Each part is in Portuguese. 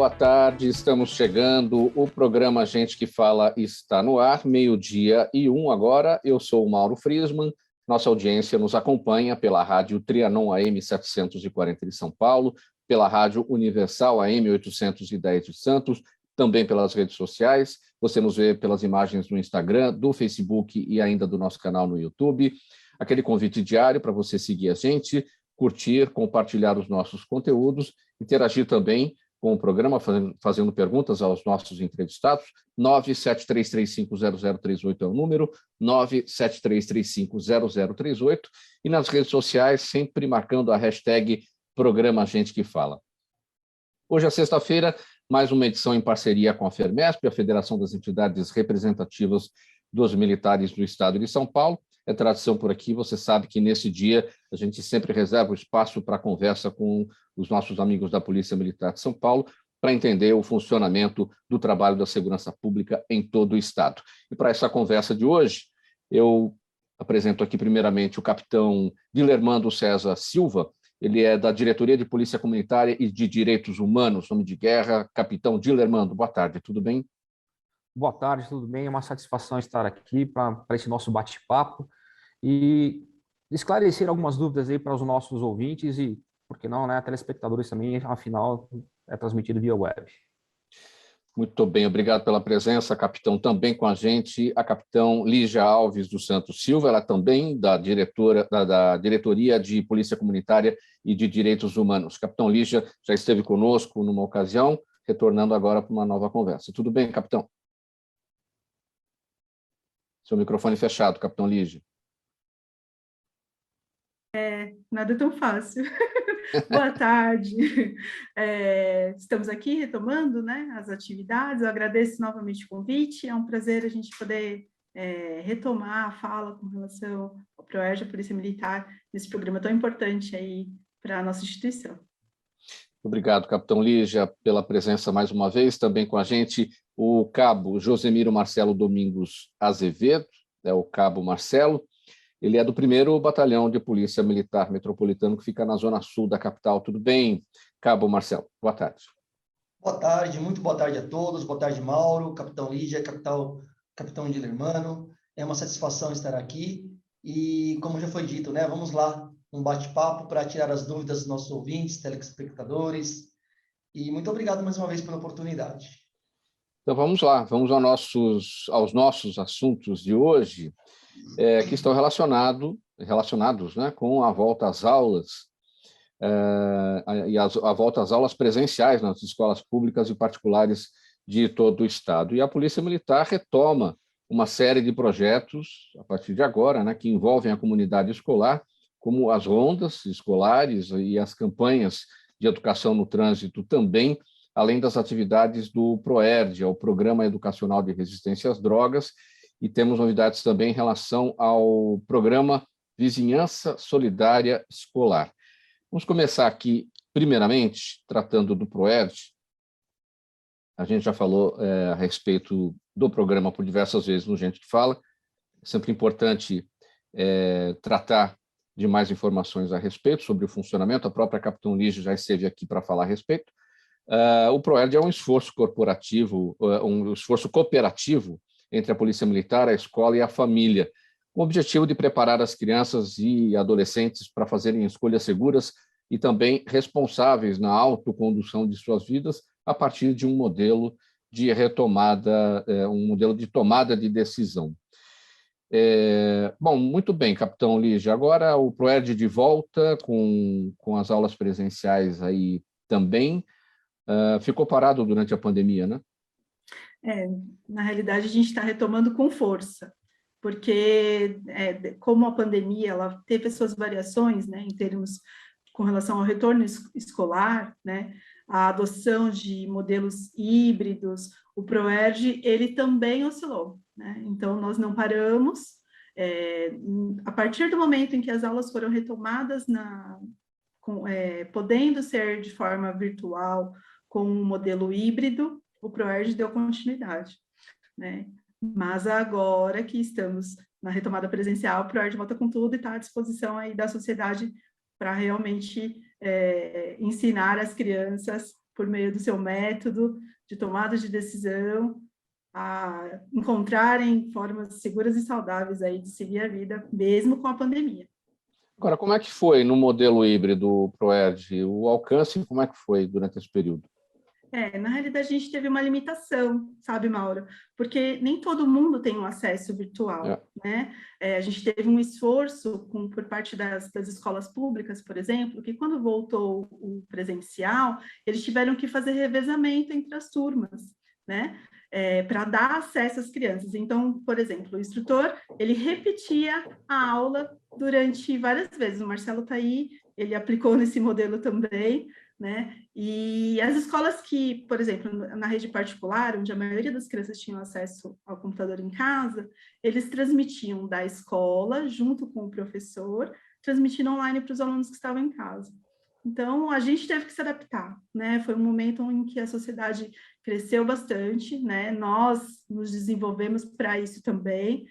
boa tarde, estamos chegando, o programa Gente que Fala está no ar, 12:01 agora, eu sou o Mauro Friesman, nossa audiência nos acompanha pela rádio Trianon AM 740 de São Paulo, pela rádio Universal AM 810 de Santos, também pelas redes sociais, você nos vê pelas imagens do Instagram, do Facebook e ainda do nosso canal no YouTube, aquele convite diário para você seguir a gente, curtir, compartilhar os nossos conteúdos, interagir também com o programa, fazendo perguntas aos nossos entrevistados. 973350038 é o número, 973350038, e nas redes sociais, sempre marcando a hashtag Programa Gente que Fala. Hoje é sexta-feira, mais uma edição em parceria com a FERMESP, a Federação das Entidades Representativas dos Militares do Estado de São Paulo. É tradição por aqui, você sabe que nesse dia a gente sempre reserva o espaço para conversa com os nossos amigos da Polícia Militar de São Paulo, para entender o funcionamento do trabalho da segurança pública em todo o Estado. E para essa conversa de hoje, eu apresento aqui primeiramente o capitão Dilermando César Silva, ele é da Diretoria de Polícia Comunitária e de Direitos Humanos, nome de guerra. Capitão Dilermando, boa tarde, tudo bem? Boa tarde, tudo bem? É uma satisfação estar aqui para esse nosso bate-papo e esclarecer algumas dúvidas aí para os nossos ouvintes e, por que não, né, telespectadores também, afinal, é transmitido via web. Muito bem, obrigado pela presença, capitão. Também com a gente a capitão Lígia Alves dos Santos Silva, ela também da Diretoria de Polícia Comunitária e de Direitos Humanos. Capitão Lígia já esteve conosco numa ocasião, retornando agora para uma nova conversa. Tudo bem, capitão? Seu microfone fechado, capitão Lígia. Nada tão fácil. Boa tarde. Estamos aqui retomando, né, as atividades. Eu agradeço novamente o convite. É um prazer a gente poder retomar a fala com relação ao PROERJ, a Polícia Militar, nesse programa tão importante aí para a nossa instituição. Obrigado, capitão Lígia, pela presença mais uma vez. Também com a gente o cabo Josemiro Marcelo Domingos Azevedo, o cabo Marcelo. Ele é do 1º Batalhão de Polícia Militar Metropolitano, que fica na zona sul da capital. Tudo bem, cabo Marcelo? Boa tarde. Boa tarde, muito boa tarde a todos. Boa tarde, Mauro, capitão Lígia, capitão Dilermando. É uma satisfação estar aqui e, como já foi dito, né, vamos lá, um bate-papo para tirar as dúvidas dos nossos ouvintes, telespectadores. E muito obrigado mais uma vez pela oportunidade. Então vamos lá, vamos aos nossos assuntos de hoje, que estão relacionados, né, com a volta às aulas e a volta às aulas presenciais nas escolas públicas e particulares de todo o Estado. E a Polícia Militar retoma uma série de projetos, a partir de agora, né, que envolvem a comunidade escolar, como as rondas escolares e as campanhas de educação no trânsito também, além das atividades do PROERJ, o Programa Educacional de Resistência às Drogas, e temos novidades também em relação ao programa Vizinhança Solidária Escolar. Vamos começar aqui, primeiramente, tratando do PROERJ. A gente já falou a respeito do programa por diversas vezes no Gente que Fala. É sempre importante tratar de mais informações a respeito sobre o funcionamento. A própria capitão Lígia já esteve aqui para falar a respeito. O PROERJ é um esforço corporativo, um esforço cooperativo entre a Polícia Militar, a escola e a família, com o objetivo de preparar as crianças e adolescentes para fazerem escolhas seguras e também responsáveis na autocondução de suas vidas a partir de um modelo de retomada, um modelo de tomada de decisão. Bom, muito bem, capitão Lígia. Agora o PROERJ de volta com as aulas presenciais aí também. Ficou parado durante a pandemia, né? Na realidade, a gente está retomando com força, porque como a pandemia ela teve as suas variações, né, em termos com relação ao retorno escolar, né, a adoção de modelos híbridos, o PROERJ, ele também oscilou, né? Então, nós não paramos. A partir do momento em que as aulas foram retomadas, podendo ser de forma virtual, com um modelo híbrido, o PROERJ deu continuidade, né? Mas agora que estamos na retomada presencial, o PROERJ volta com tudo e está à disposição aí da sociedade para realmente ensinar as crianças por meio do seu método de tomada de decisão, a encontrarem formas seguras e saudáveis aí de seguir a vida, mesmo com a pandemia. Agora, como é que foi no modelo híbrido ProERD? O alcance, como é que foi durante esse período? Na realidade, a gente teve uma limitação, sabe, Mauro? Porque nem todo mundo tem um acesso virtual, né? A gente teve um esforço por parte das escolas públicas, por exemplo, que quando voltou o presencial, eles tiveram que fazer revezamento entre as turmas, né? Para dar acesso às crianças. Então, por exemplo, o instrutor, ele repetia a aula durante várias vezes. O Marcelo está aí, ele aplicou nesse modelo também, né? E as escolas que, por exemplo, na rede particular, onde a maioria das crianças tinham acesso ao computador em casa, eles transmitiam da escola, junto com o professor, transmitindo online para os alunos que estavam em casa. Então, a gente teve que se adaptar, né? Foi um momento em que a sociedade cresceu bastante, né? Nós nos desenvolvemos para isso também,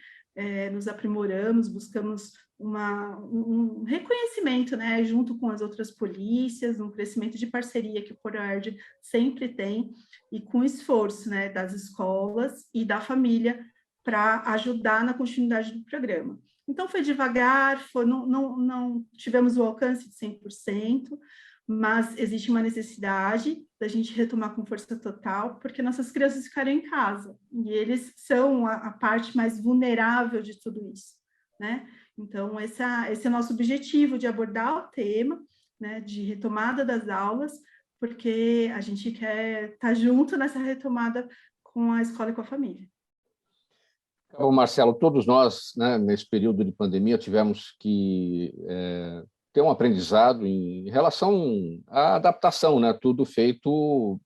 nos aprimoramos, buscamos um reconhecimento, né? Junto com as outras polícias, um crescimento de parceria que o ProERD sempre tem, e com esforço, né? Das escolas e da família para ajudar na continuidade do programa. Então, foi devagar, não tivemos o alcance de 100%, mas existe uma necessidade da gente retomar com força total, porque nossas crianças ficaram em casa, e eles são a parte mais vulnerável de tudo isso, né? Então, esse é o nosso objetivo, de abordar o tema, né, de retomada das aulas, porque a gente quer estar junto nessa retomada com a escola e com a família. Marcelo, todos nós, né, nesse período de pandemia, tivemos que ter um aprendizado em relação à adaptação, né? Tudo feito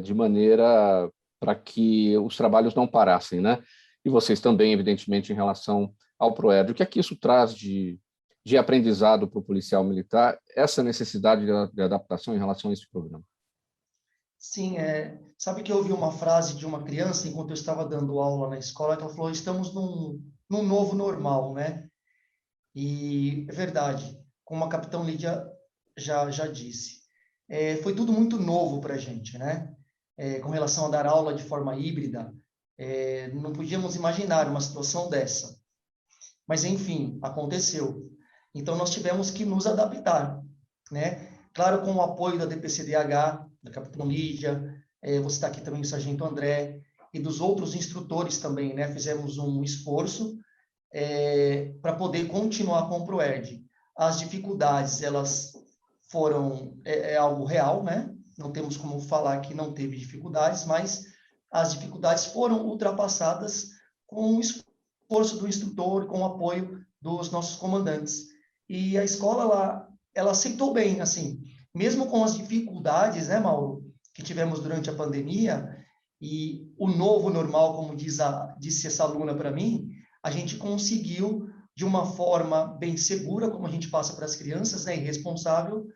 de maneira para que os trabalhos não parassem, né? E vocês também, evidentemente, em relação ao ProERD. O que é que isso traz de aprendizado para o policial militar, essa necessidade de adaptação em relação a esse programa? Sim, sabe que eu ouvi uma frase de uma criança enquanto eu estava dando aula na escola, que ela falou: estamos num novo normal, né? E é verdade, como a capitão Lídia já disse, foi tudo muito novo para a gente, né? Com relação a dar aula de forma híbrida, não podíamos imaginar uma situação dessa. Mas, enfim, aconteceu. Então, nós tivemos que nos adaptar, né? Claro, com o apoio da DPCDH, da capitão Lídia, vou citar aqui também o sargento André, e dos outros instrutores também, né? Fizemos um esforço para poder continuar com o ProERD. As dificuldades, elas foram algo real, né? Não temos como falar que não teve dificuldades, mas as dificuldades foram ultrapassadas com o esforço do instrutor, com o apoio dos nossos comandantes. E a escola, ela aceitou bem, assim, mesmo com as dificuldades, né, Mauro, que tivemos durante a pandemia, e o novo normal, como disse essa aluna para mim, a gente conseguiu, de uma forma bem segura, como a gente passa para as crianças, né, e responsável,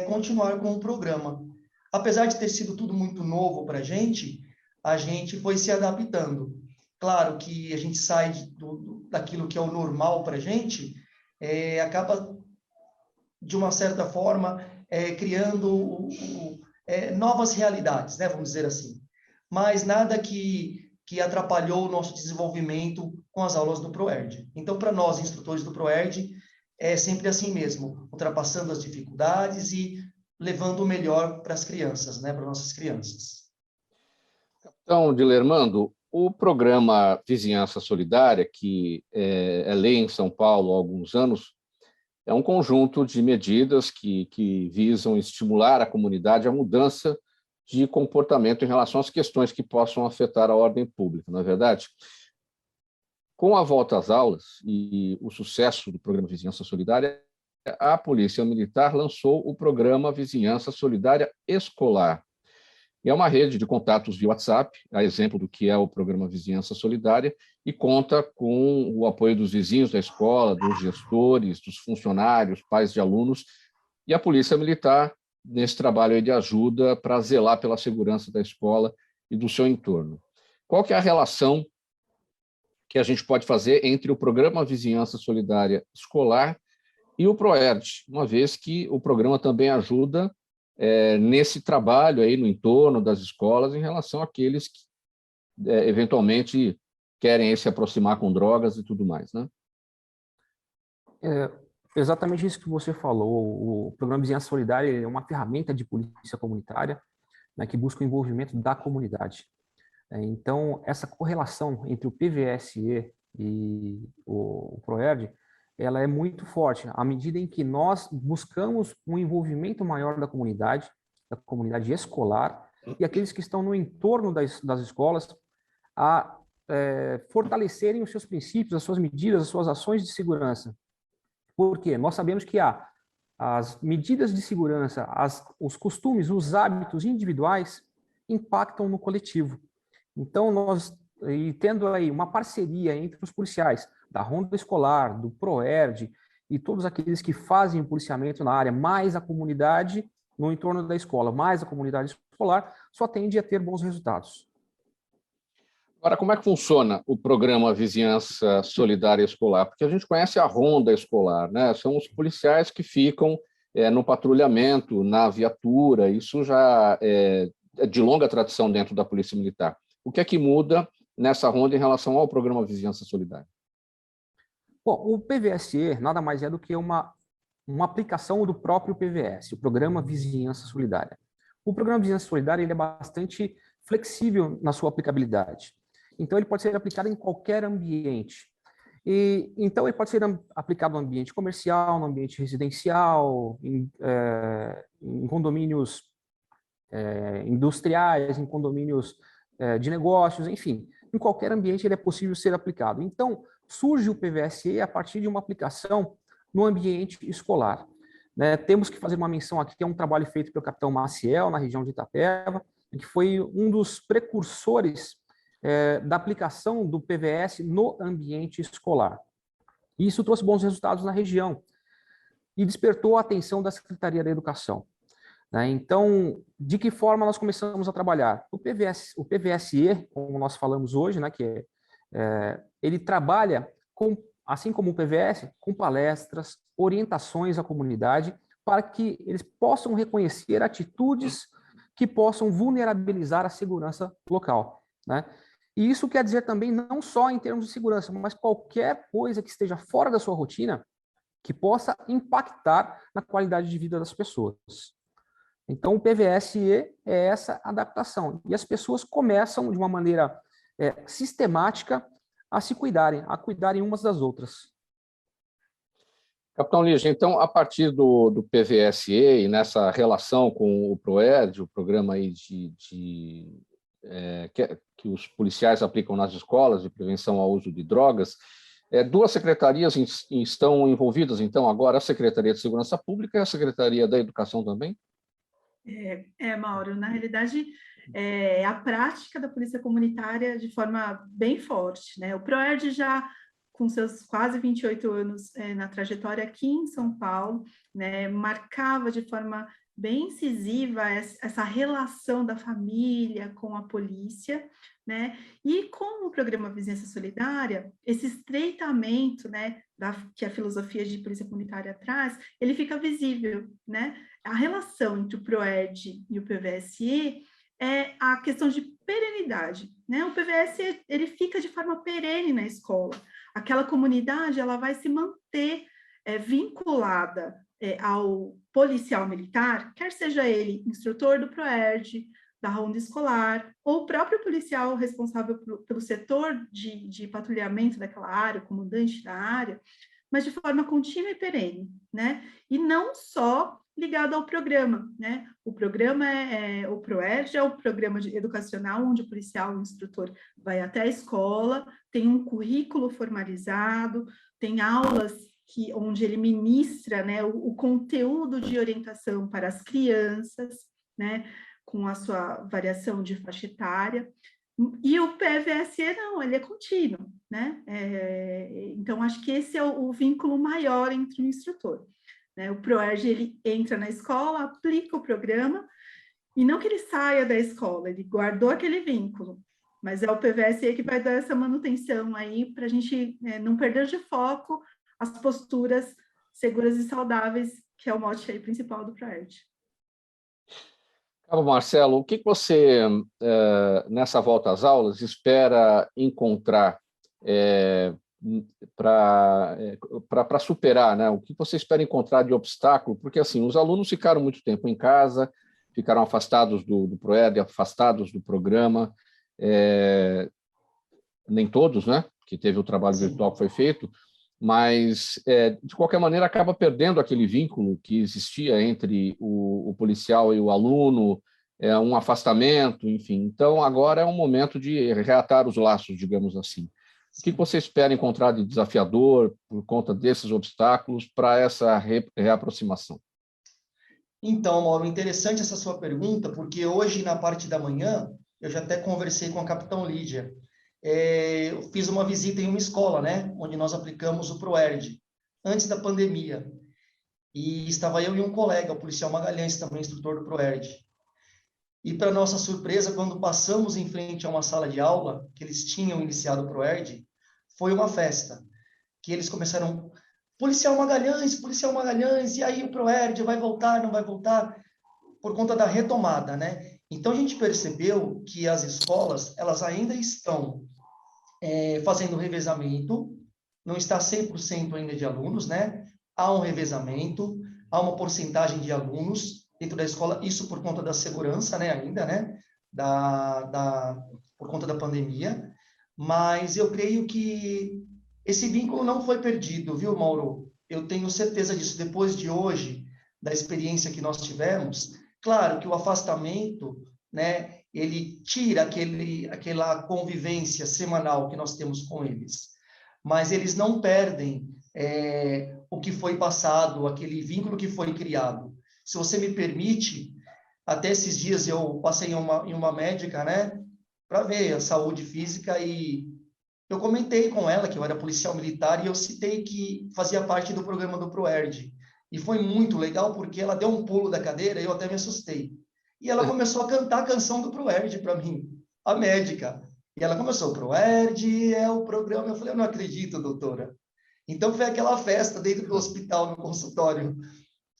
continuar com o programa. Apesar de ter sido tudo muito novo para a gente foi se adaptando. Claro que a gente sai daquilo que é o normal para a gente, acaba, de uma certa forma, criando novas realidades, né, vamos dizer assim. Mas nada que atrapalhou o nosso desenvolvimento com as aulas do ProERD. Então, para nós, instrutores do ProERD, é sempre assim mesmo, ultrapassando as dificuldades e levando o melhor para as crianças, né, para nossas crianças. Então, Dilermando, o programa Vizinhança Solidária, que é lei em São Paulo há alguns anos, é um conjunto de medidas que visam estimular a comunidade à mudança de comportamento em relação às questões que possam afetar a ordem pública, não é verdade? Com a volta às aulas e o sucesso do programa Vizinhança Solidária, a Polícia Militar lançou o programa Vizinhança Solidária Escolar. E é uma rede de contatos via WhatsApp, a exemplo do que é o programa Vizinhança Solidária, e conta com o apoio dos vizinhos da escola, dos gestores, dos funcionários, pais de alunos, e a Polícia Militar nesse trabalho de ajuda para zelar pela segurança da escola e do seu entorno. Qual que é a relação que a gente pode fazer entre o programa Vizinhança Solidária Escolar e o ProERD, uma vez que o programa também ajuda nesse trabalho aí no entorno das escolas em relação àqueles que eventualmente querem se aproximar com drogas e tudo mais, né? Exatamente isso que você falou. O Programa Vizinhança Solidária é uma ferramenta de polícia comunitária, né, que busca o envolvimento da comunidade. Então, essa correlação entre o PVSE e o ProERD, ela é muito forte, à medida em que nós buscamos um envolvimento maior da comunidade escolar, e aqueles que estão no entorno das escolas, a fortalecerem os seus princípios, as suas medidas, as suas ações de segurança. Por quê? Nós sabemos que as medidas de segurança, os costumes, os hábitos individuais impactam no coletivo. Então, tendo aí uma parceria entre os policiais da Ronda Escolar, do ProERD e todos aqueles que fazem o policiamento na área, mais a comunidade no entorno da escola, mais a comunidade escolar, só tende a ter bons resultados. Agora, como é que funciona o programa Vizinhança Solidária Escolar? Porque a gente conhece a ronda escolar, né? São os policiais que ficam no patrulhamento, na viatura, isso já é de longa tradição dentro da Polícia Militar. O que é que muda nessa ronda em relação ao programa Vizinhança Solidária? Bom, o PVSE nada mais é do que uma aplicação do próprio PVS, o Programa Vizinhança Solidária. O Programa Vizinhança Solidária ele é bastante flexível na sua aplicabilidade. Então, ele pode ser aplicado em qualquer ambiente. Então, ele pode ser aplicado no ambiente comercial, no ambiente residencial, em condomínios industriais, em condomínios de negócios, enfim. Em qualquer ambiente ele é possível ser aplicado. Então, surge o PVSE a partir de uma aplicação no ambiente escolar. Né? Temos que fazer uma menção aqui, que é um trabalho feito pelo capitão Maciel, na região de Itapeva, que foi um dos precursores da aplicação do PVS no ambiente escolar. E isso trouxe bons resultados na região e despertou a atenção da Secretaria da Educação. Né? Então, de que forma nós começamos a trabalhar? O PVSE, como nós falamos hoje, né, que ele trabalha, assim como o PVS, com palestras, orientações à comunidade, para que eles possam reconhecer atitudes que possam vulnerabilizar a segurança local. Né? E isso quer dizer também não só em termos de segurança, mas qualquer coisa que esteja fora da sua rotina que possa impactar na qualidade de vida das pessoas. Então, o PVSE é essa adaptação. E as pessoas começam, de uma maneira sistemática, a se cuidarem, a cuidarem umas das outras. Capitão Lígia, então, a partir do PVSE e nessa relação com o ProERD, o programa aí que os policiais aplicam nas escolas de prevenção ao uso de drogas, duas secretarias estão envolvidas, então, agora, a Secretaria de Segurança Pública e a Secretaria da Educação também? Mauro, na realidade, a prática da polícia comunitária de forma bem forte, né? O ProERD já, com seus quase 28 anos na trajetória aqui em São Paulo, né, marcava de forma bem incisiva essa relação da família com a polícia, né? E com o programa Vizinhança Solidária, esse estreitamento, né, que a filosofia de polícia comunitária traz, ele fica visível, né? A relação entre o ProERD e o PVSE é a questão de perenidade, né? O PVSE, ele fica de forma perene na escola. Aquela comunidade, ela vai se manter vinculada ao policial militar, quer seja ele instrutor do ProERD, da ronda escolar, ou o próprio policial responsável pelo setor de patrulhamento daquela área, o comandante da área, mas de forma contínua e perene, né? E não só ligado ao programa, né? O programa o ProERD é o programa educacional onde o policial, o instrutor, vai até a escola, tem um currículo formalizado, tem aulas onde ele ministra, né, o conteúdo de orientação para as crianças, né, com a sua variação de faixa etária. E o PVSE não, ele é contínuo, né? Então, acho que esse é o vínculo maior entre o instrutor. Né? O ProERD, ele entra na escola, aplica o programa, e não que ele saia da escola, ele guardou aquele vínculo, mas é o PVSE que vai dar essa manutenção aí para a gente não perder de foco as posturas seguras e saudáveis, que é o mote aí principal do ProERD. Marcelo, o que você, nessa volta às aulas, espera encontrar para superar, né? O que você espera encontrar de obstáculo? Porque, assim, os alunos ficaram muito tempo em casa, ficaram afastados do ProERD, afastados do programa, nem todos, né? Que teve o trabalho virtual que foi feito, mas, de qualquer maneira, acaba perdendo aquele vínculo que existia entre o policial e o aluno, um afastamento, enfim. Então, agora é um momento de reatar os laços, digamos assim. O que você espera encontrar de desafiador por conta desses obstáculos para essa reaproximação? Então, Mauro, interessante essa sua pergunta, porque hoje, na parte da manhã, eu já até conversei com a Capitão Lídia. Eu fiz uma visita em uma escola, né, onde nós aplicamos o ProERD, antes da pandemia. E estava eu e um colega, o policial Magalhães, também instrutor do ProERD. E, para nossa surpresa, quando passamos em frente a uma sala de aula, que eles tinham iniciado o ProERD, foi uma festa, que eles começaram, policial Magalhães, e aí o ProERD vai voltar, não vai voltar, por conta da retomada, né? Então, a gente percebeu que as escolas, elas ainda estão fazendo revezamento, não está 100% ainda de alunos, né? Há um revezamento, há uma porcentagem de alunos dentro da escola, isso por conta da segurança, né, ainda, né, por conta da pandemia, mas eu creio que esse vínculo não foi perdido, viu, Mauro? Eu tenho certeza disso, depois de hoje, da experiência que nós tivemos. Claro que o afastamento, né, ele tira aquela convivência semanal que nós temos com eles, mas eles não perdem o que foi passado, aquele vínculo que foi criado. Se você me permite, até esses dias eu passei em uma médica, né, para ver a saúde física, e eu comentei com ela que eu era policial militar e eu citei que fazia parte do programa do ProERD. E foi muito legal porque ela deu um pulo da cadeira e eu até me assustei. E ela começou a cantar a canção do ProERD para mim, a médica. E ela começou, ProERD é o programa. Eu falei, eu não acredito, doutora. Então foi aquela festa dentro do hospital, no consultório.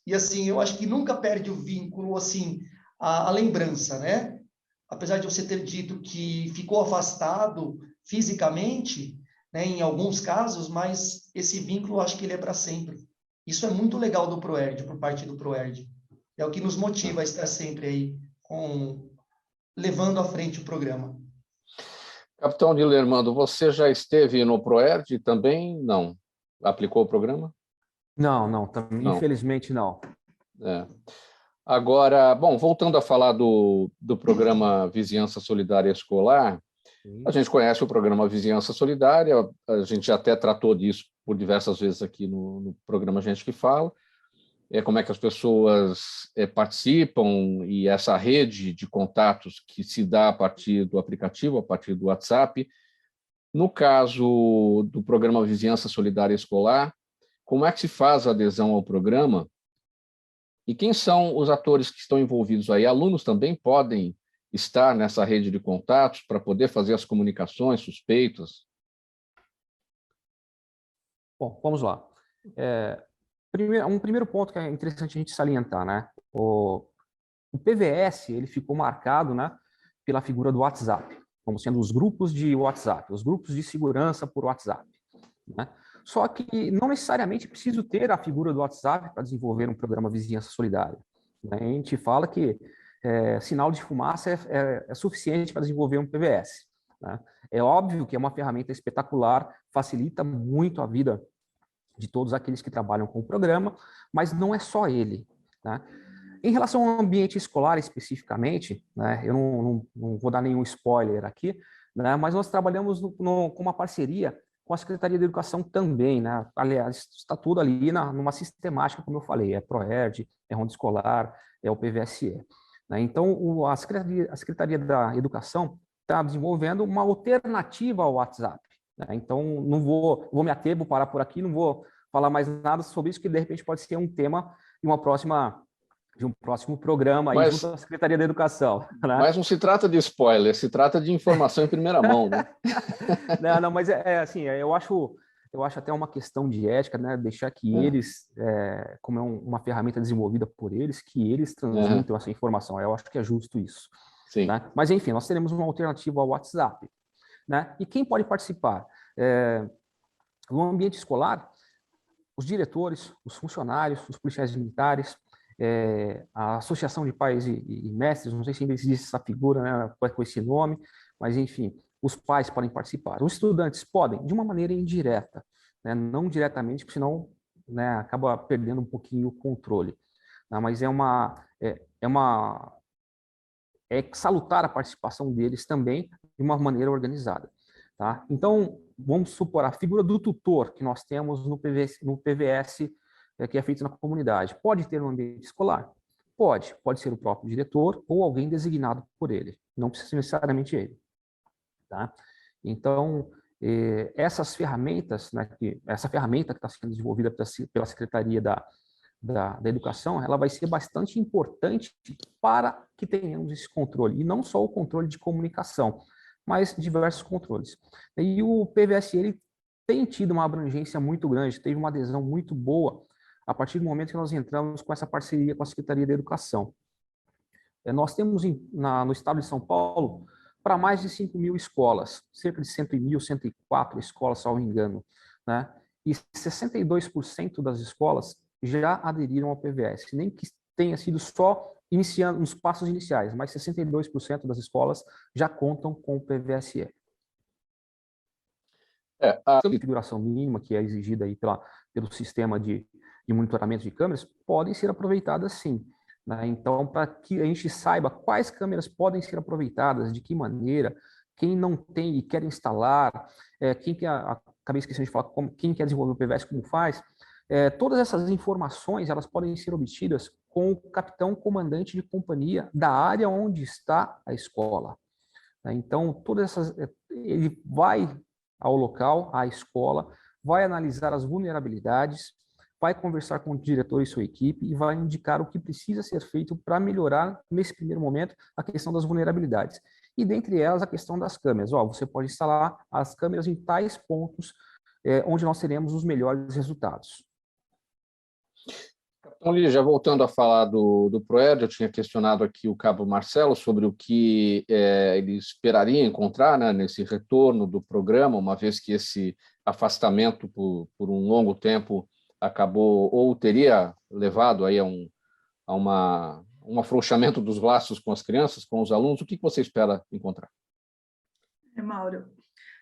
E assim, eu acho que nunca perde o vínculo, assim, a lembrança, né? Apesar de você ter dito que ficou afastado fisicamente, né, em alguns casos, mas esse vínculo, eu acho que ele é para sempre. Isso é muito legal do ProERD, por parte do ProERD. É o que nos motiva a estar sempre aí, levando à frente o programa. Capitão Dilermando, você já esteve no ProERD também? Não. Aplicou o programa? Não, infelizmente não. Agora, bom, voltando a falar do programa Vizinhança Solidária Escolar, a gente conhece o programa Vizinhança Solidária, a gente até tratou disso por diversas vezes aqui no programa Gente que Fala, como é que as pessoas participam e essa rede de contatos que se dá a partir do aplicativo, a partir do WhatsApp. No caso do programa Vizinhança Solidária Escolar, como é que se faz a adesão ao programa? E quem são os atores que estão envolvidos aí? Alunos também podem estar nessa rede de contatos para poder fazer as comunicações, suspeitas? Bom, vamos lá. Um primeiro ponto que é interessante a gente salientar, né? O PVS, ele ficou marcado, né, pela figura do WhatsApp, como sendo os grupos de WhatsApp, os grupos de segurança por WhatsApp, né? Só que não necessariamente preciso ter a figura do WhatsApp para desenvolver um programa Vizinhança Solidária, né? A gente fala que sinal de fumaça é suficiente para desenvolver um PVS, né? É óbvio que é uma ferramenta espetacular, facilita muito a vida de todos aqueles que trabalham com o programa, mas não é só ele, né? Em relação ao ambiente escolar especificamente, né, eu não vou dar nenhum spoiler aqui, né, mas nós trabalhamos com uma parceria com a Secretaria de Educação também, né? Aliás, está tudo ali numa sistemática, como eu falei, é ProERD, é Ronda Escolar, é o PVSE, né? Então, a Secretaria da Educação está desenvolvendo uma alternativa ao WhatsApp, né? Então, não vou me ater, vou parar por aqui, não vou falar mais nada sobre isso, que de repente pode ser um tema de um próximo programa aí junto à Secretaria da Educação, né? Mas não se trata de spoiler, se trata de informação em primeira mão, né? Não, mas assim, eu acho eu acho até uma questão de ética, né? Deixar que eles, como é uma ferramenta desenvolvida por eles, que eles transmitam essa informação. Eu acho que é justo isso. Sim. Né? Mas, enfim, nós teremos uma alternativa ao WhatsApp. Né? E quem pode participar? No ambiente escolar, os diretores, os funcionários, os policiais militares, a Associação de Pais e Mestres, não sei se ainda existe essa figura, né, com esse nome, mas, enfim, os pais podem participar. Os estudantes podem, de uma maneira indireta, né, não diretamente, porque senão, né, acaba perdendo um pouquinho o controle. Né, mas é salutar a participação deles também de uma maneira organizada. Tá? Então, vamos supor a figura do tutor que nós temos no PVS que é feito na comunidade. Pode ter no ambiente escolar? Pode ser o próprio diretor ou alguém designado por ele, não precisa ser necessariamente ele. Tá? Então, essas ferramentas, né, essa ferramenta que está sendo desenvolvida pela Secretaria da Educação, ela vai ser bastante importante para que tenhamos esse controle, e não só o controle de comunicação, mas diversos controles. E o PVS, ele tem tido uma abrangência muito grande, teve uma adesão muito boa a partir do momento que nós entramos com essa parceria com a Secretaria da Educação. Nós temos no estado de São Paulo para mais de 5.000 escolas, cerca de 104 escolas, se não me engano, né? E 62% das escolas já aderiram ao PVS, nem que tenha sido só iniciando nos passos iniciais, mas 62% das escolas já contam com o PVSE. A configuração mínima que é exigida aí pelo sistema de monitoramento de câmeras podem ser aproveitadas sim. Né? Então, para que a gente saiba quais câmeras podem ser aproveitadas, de que maneira, quem não tem e quer instalar, acabei esquecendo de falar quem quer desenvolver o PVS, como faz, todas essas informações elas podem ser obtidas com o capitão comandante de companhia da área onde está a escola. Então, ele vai ao local, à escola, vai analisar as vulnerabilidades, vai conversar com o diretor e sua equipe e vai indicar o que precisa ser feito para melhorar, nesse primeiro momento, a questão das vulnerabilidades. E, dentre elas, a questão das câmeras. Você pode instalar as câmeras em tais pontos onde nós teremos os melhores resultados. Capitão Lígia, já voltando a falar do PROERD, eu tinha questionado aqui o cabo Marcelo sobre o que ele esperaria encontrar, né, nesse retorno do programa, uma vez que esse afastamento por um longo tempo acabou ou teria levado aí a um afrouxamento dos laços com as crianças, com os alunos. O que você espera encontrar? Mauro,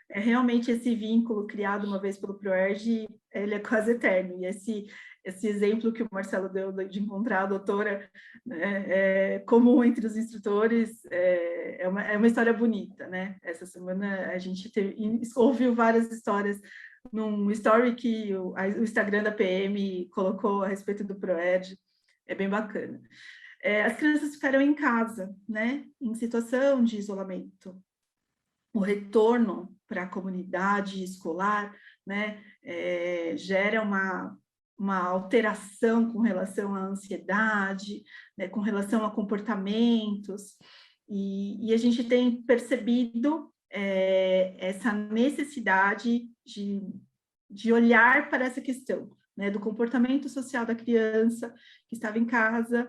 realmente esse vínculo criado uma vez pelo PROERD, ele é quase eterno, e esse exemplo que o Marcelo deu de encontrar a doutora, né, comum entre os instrutores, é uma história bonita, né? Essa semana a gente ouviu várias histórias num story que o Instagram da PM colocou a respeito do PROERD, é bem bacana. As crianças ficaram em casa, né, em situação de isolamento. O retorno para a comunidade escolar, né, gera uma alteração com relação à ansiedade, né, com relação a comportamentos, e a gente tem percebido essa necessidade de olhar para essa questão, né, do comportamento social da criança que estava em casa,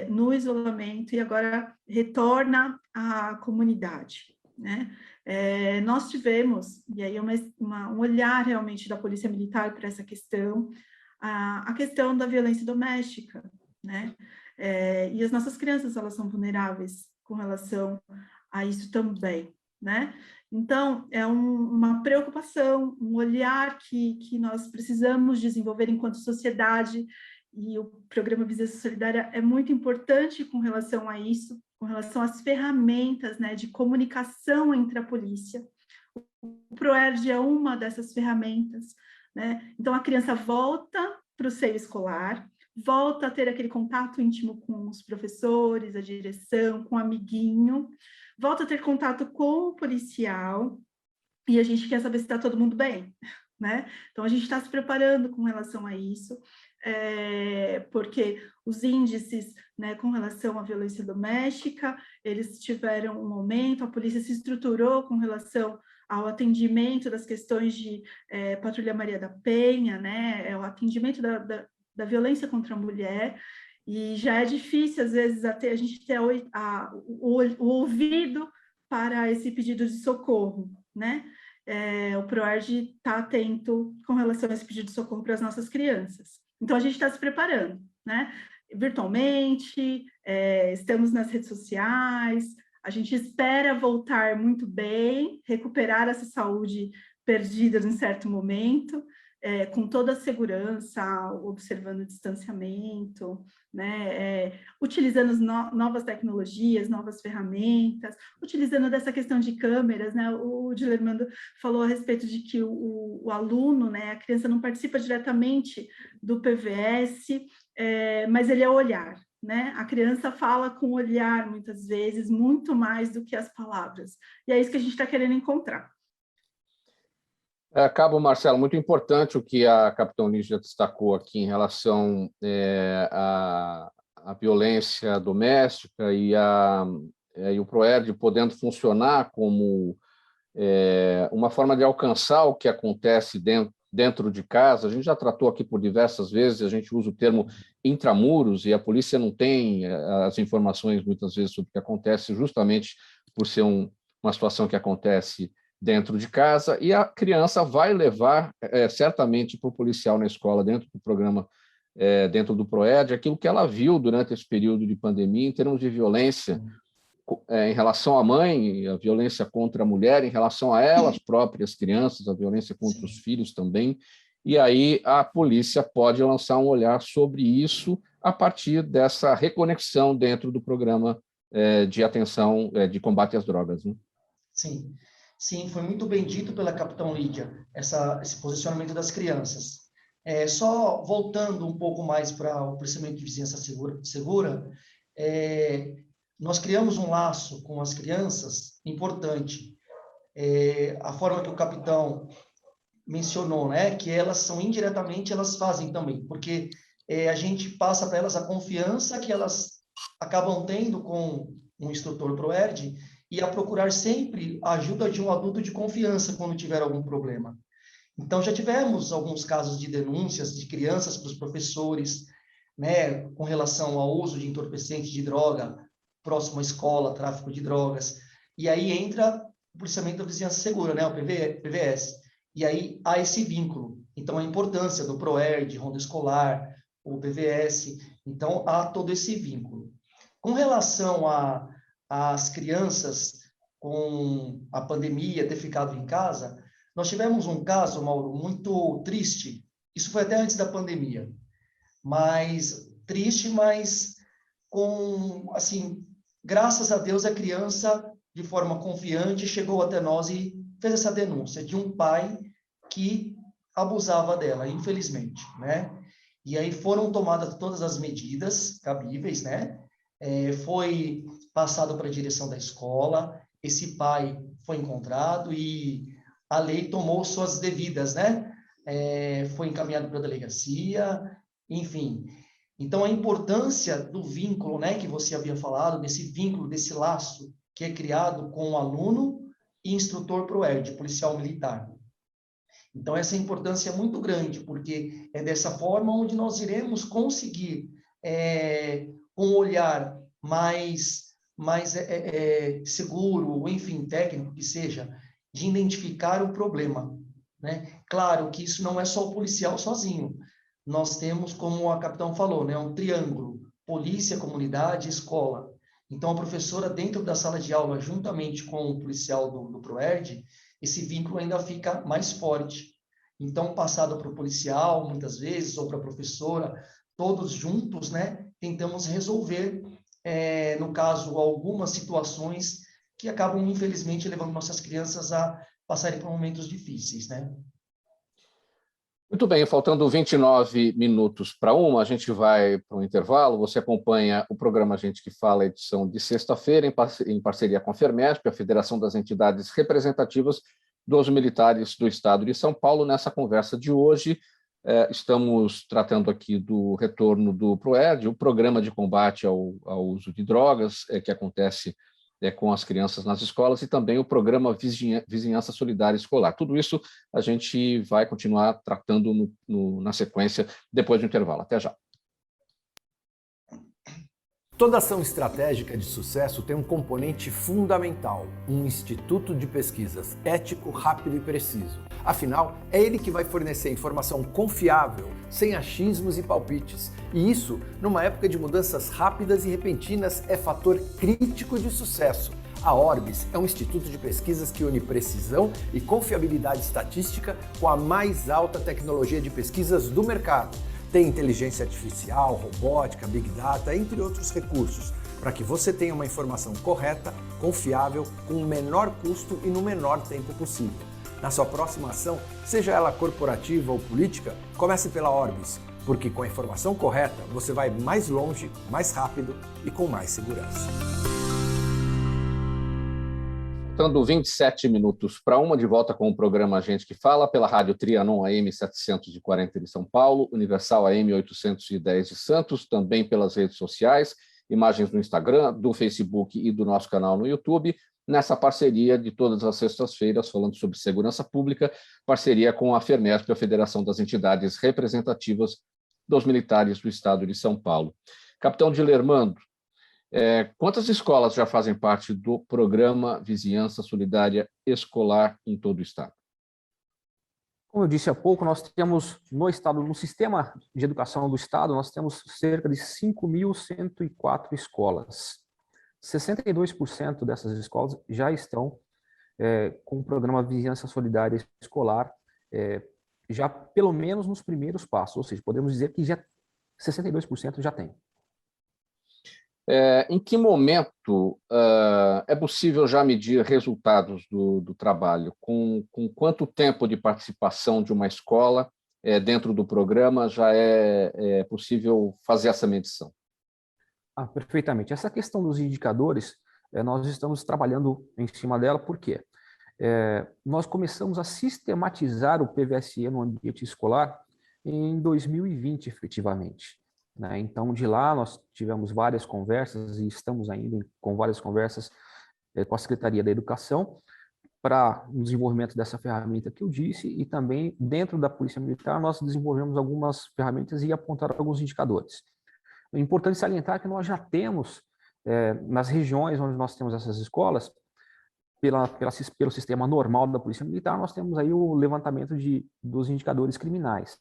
no isolamento, e agora retorna à comunidade. Né? Nós tivemos, e aí um olhar realmente da Polícia Militar para essa questão, a questão da violência doméstica, né? E as nossas crianças, elas são vulneráveis com relação a isso também, né? Então, é uma preocupação, um olhar que nós precisamos desenvolver enquanto sociedade, e o programa Vizinhança Solidária é muito importante com relação a isso, com relação às ferramentas, né, de comunicação entre a polícia. O PROERD é uma dessas ferramentas, né? Então, a criança volta para o seio escolar, volta a ter aquele contato íntimo com os professores, a direção, com o amiguinho, volta a ter contato com o policial, e a gente quer saber se está todo mundo bem, né? Então, a gente está se preparando com relação a isso, porque os índices, né, com relação à violência doméstica, eles tiveram um aumento, a polícia se estruturou com relação ao atendimento das questões de Patrulha Maria da Penha, né, o atendimento da violência contra a mulher, e já é difícil, às vezes, a gente ter o ouvido para esse pedido de socorro, né? O PROERD está atento com relação a esse pedido de socorro para as nossas crianças. Então, a gente está se preparando, né? Virtualmente, estamos nas redes sociais, a gente espera voltar muito bem, recuperar essa saúde perdida em certo momento, com toda a segurança, observando o distanciamento, né, utilizando novas tecnologias, novas ferramentas, utilizando dessa questão de câmeras, né, o Dilermando falou a respeito de que o aluno, né, a criança não participa diretamente do PVS, mas ele é o olhar, né, a criança fala com o olhar, muitas vezes, muito mais do que as palavras, e é isso que a gente está querendo encontrar. Cabo Marcelo, muito importante o que a capitã Lígia destacou aqui em relação à violência doméstica e o PROERD podendo funcionar como uma forma de alcançar o que acontece dentro de casa. A gente já tratou aqui por diversas vezes, a gente usa o termo intramuros, e a polícia não tem as informações, muitas vezes, sobre o que acontece, justamente por ser uma situação que acontece dentro de casa, e a criança vai levar certamente para o policial na escola, dentro do programa, dentro do PROERD, aquilo que ela viu durante esse período de pandemia em termos de violência em relação à mãe, a violência contra a mulher, em relação a elas próprias, crianças, a violência contra os filhos também, e aí a polícia pode lançar um olhar sobre isso a partir dessa reconexão dentro do programa de atenção, de combate às drogas, né? Sim. Sim, foi muito bem dito pela capitã Lídia, esse posicionamento das crianças. Só voltando um pouco mais para o policiamento de vizinhança segura, nós criamos um laço com as crianças importante. A forma que o capitão mencionou, né, que elas são indiretamente, elas fazem também, porque a gente passa para elas a confiança que elas acabam tendo com um instrutor PROERD, e a procurar sempre a ajuda de um adulto de confiança quando tiver algum problema. Então, já tivemos alguns casos de denúncias de crianças para os professores, né, com relação ao uso de entorpecentes de droga, próximo à escola, tráfico de drogas, e aí entra o policiamento da vizinhança segura, né, o PVS, e aí há esse vínculo. Então, a importância do PROERD, Ronda Escolar, o PVS, então há todo esse vínculo. Com relação as crianças com a pandemia ter ficado em casa, nós tivemos um caso, Mauro, muito triste. Isso foi até antes da pandemia. Mas triste, mas assim, graças a Deus a criança, de forma confiante, chegou até nós e fez essa denúncia de um pai que abusava dela, infelizmente, né? E aí foram tomadas todas as medidas cabíveis, né? Foi passado para a direção da escola, esse pai foi encontrado e a lei tomou suas devidas, né? Foi encaminhado para a delegacia, enfim. Então, a importância do vínculo, né, que você havia falado, desse vínculo, desse laço que é criado com o aluno e instrutor PROERD, policial militar. Então, essa importância é muito grande, porque é dessa forma onde nós iremos conseguir um olhar mais seguro, ou enfim, técnico que seja, de identificar o problema, né? Claro que isso não é só o policial sozinho. Nós temos, como a capitã falou, né, um triângulo: polícia, comunidade, escola. Então, a professora, dentro da sala de aula, juntamente com o policial do PROERD, esse vínculo ainda fica mais forte. Então, passado para o policial, muitas vezes, ou para a professora, todos juntos, né, tentamos resolver, no caso, algumas situações que acabam, infelizmente, levando nossas crianças a passarem por momentos difíceis, né? Muito bem, faltando 29 minutos para 1, a gente vai para um intervalo. Você acompanha o programa Gente que Fala, edição de sexta-feira, em parceria com a FERMESP, a Federação das Entidades Representativas dos Militares do Estado de São Paulo. Nessa conversa de hoje, estamos tratando aqui do retorno do PROERD, o Programa de Combate ao Uso de Drogas, que acontece com as crianças nas escolas e também o programa Vizinhança Solidária Escolar. Tudo isso a gente vai continuar tratando na sequência, depois do intervalo. Até já. Toda ação estratégica de sucesso tem um componente fundamental, um instituto de pesquisas ético, rápido e preciso. Afinal, é ele que vai fornecer informação confiável, sem achismos e palpites. E isso, numa época de mudanças rápidas e repentinas, é fator crítico de sucesso. A Orbis é um instituto de pesquisas que une precisão e confiabilidade estatística com a mais alta tecnologia de pesquisas do mercado. Tem inteligência artificial, robótica, big data, entre outros recursos, para que você tenha uma informação correta, confiável, com o menor custo e no menor tempo possível. Na sua próxima ação, seja ela corporativa ou política, comece pela Orbis, porque com a informação correta você vai mais longe, mais rápido e com mais segurança. Faltando 27 minutos para uma, de volta com o programa Gente que Fala, pela Rádio Trianon AM 740 de São Paulo, Universal AM 810 de Santos, também pelas redes sociais, imagens no Instagram, do Facebook e do nosso canal no YouTube, nessa parceria de todas as sextas-feiras, falando sobre segurança pública, parceria com a FERMESP, a Federação das Entidades Representativas dos Militares do Estado de São Paulo. Capitão Dilermando, quantas escolas já fazem parte do programa Vizinhança Solidária Escolar em todo o Estado? Como eu disse há pouco, nós temos no Estado, no sistema de educação do Estado, nós temos cerca de 5.104 escolas. 62% dessas escolas já estão com o programa Vizinhança Solidária Escolar, já pelo menos nos primeiros passos, ou seja, podemos dizer que já 62% já tem. Em que momento é possível já medir resultados do trabalho? Com quanto tempo de participação de uma escola dentro do programa já é possível fazer essa medição? Perfeitamente. Essa questão dos indicadores, nós estamos trabalhando em cima dela, por quê? Nós começamos a sistematizar o PVSE no ambiente escolar em 2020, efetivamente. Então, de lá, nós tivemos várias conversas e estamos ainda com várias conversas com a Secretaria da Educação para o desenvolvimento dessa ferramenta que eu disse, e também dentro da Polícia Militar nós desenvolvemos algumas ferramentas e apontaram alguns indicadores. É importante salientar que nós já temos, nas regiões onde nós temos essas escolas, pelo sistema normal da Polícia Militar, nós temos aí o levantamento dos indicadores criminais.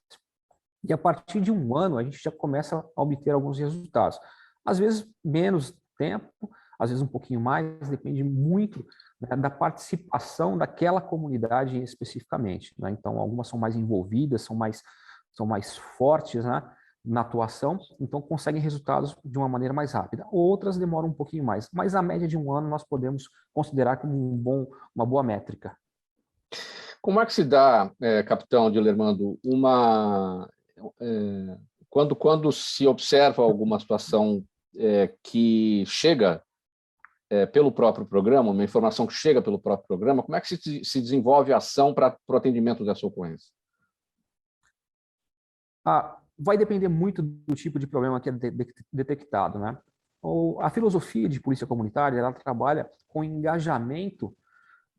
E a partir de um ano, a gente já começa a obter alguns resultados. Às vezes, menos tempo, às vezes um pouquinho mais, depende muito da participação daquela comunidade especificamente. Então, algumas são mais envolvidas, são mais fortes na atuação, então conseguem resultados de uma maneira mais rápida. Outras demoram um pouquinho mais, mas a média de um ano nós podemos considerar como uma boa métrica. Como é que se dá, capitão Dilermando, quando se observa alguma situação que chega pelo próprio programa, uma informação que chega pelo próprio programa, como é que se desenvolve a ação para o atendimento dessa ocorrência? Vai depender muito do tipo de problema que é detectado, A filosofia de polícia comunitária, ela trabalha com engajamento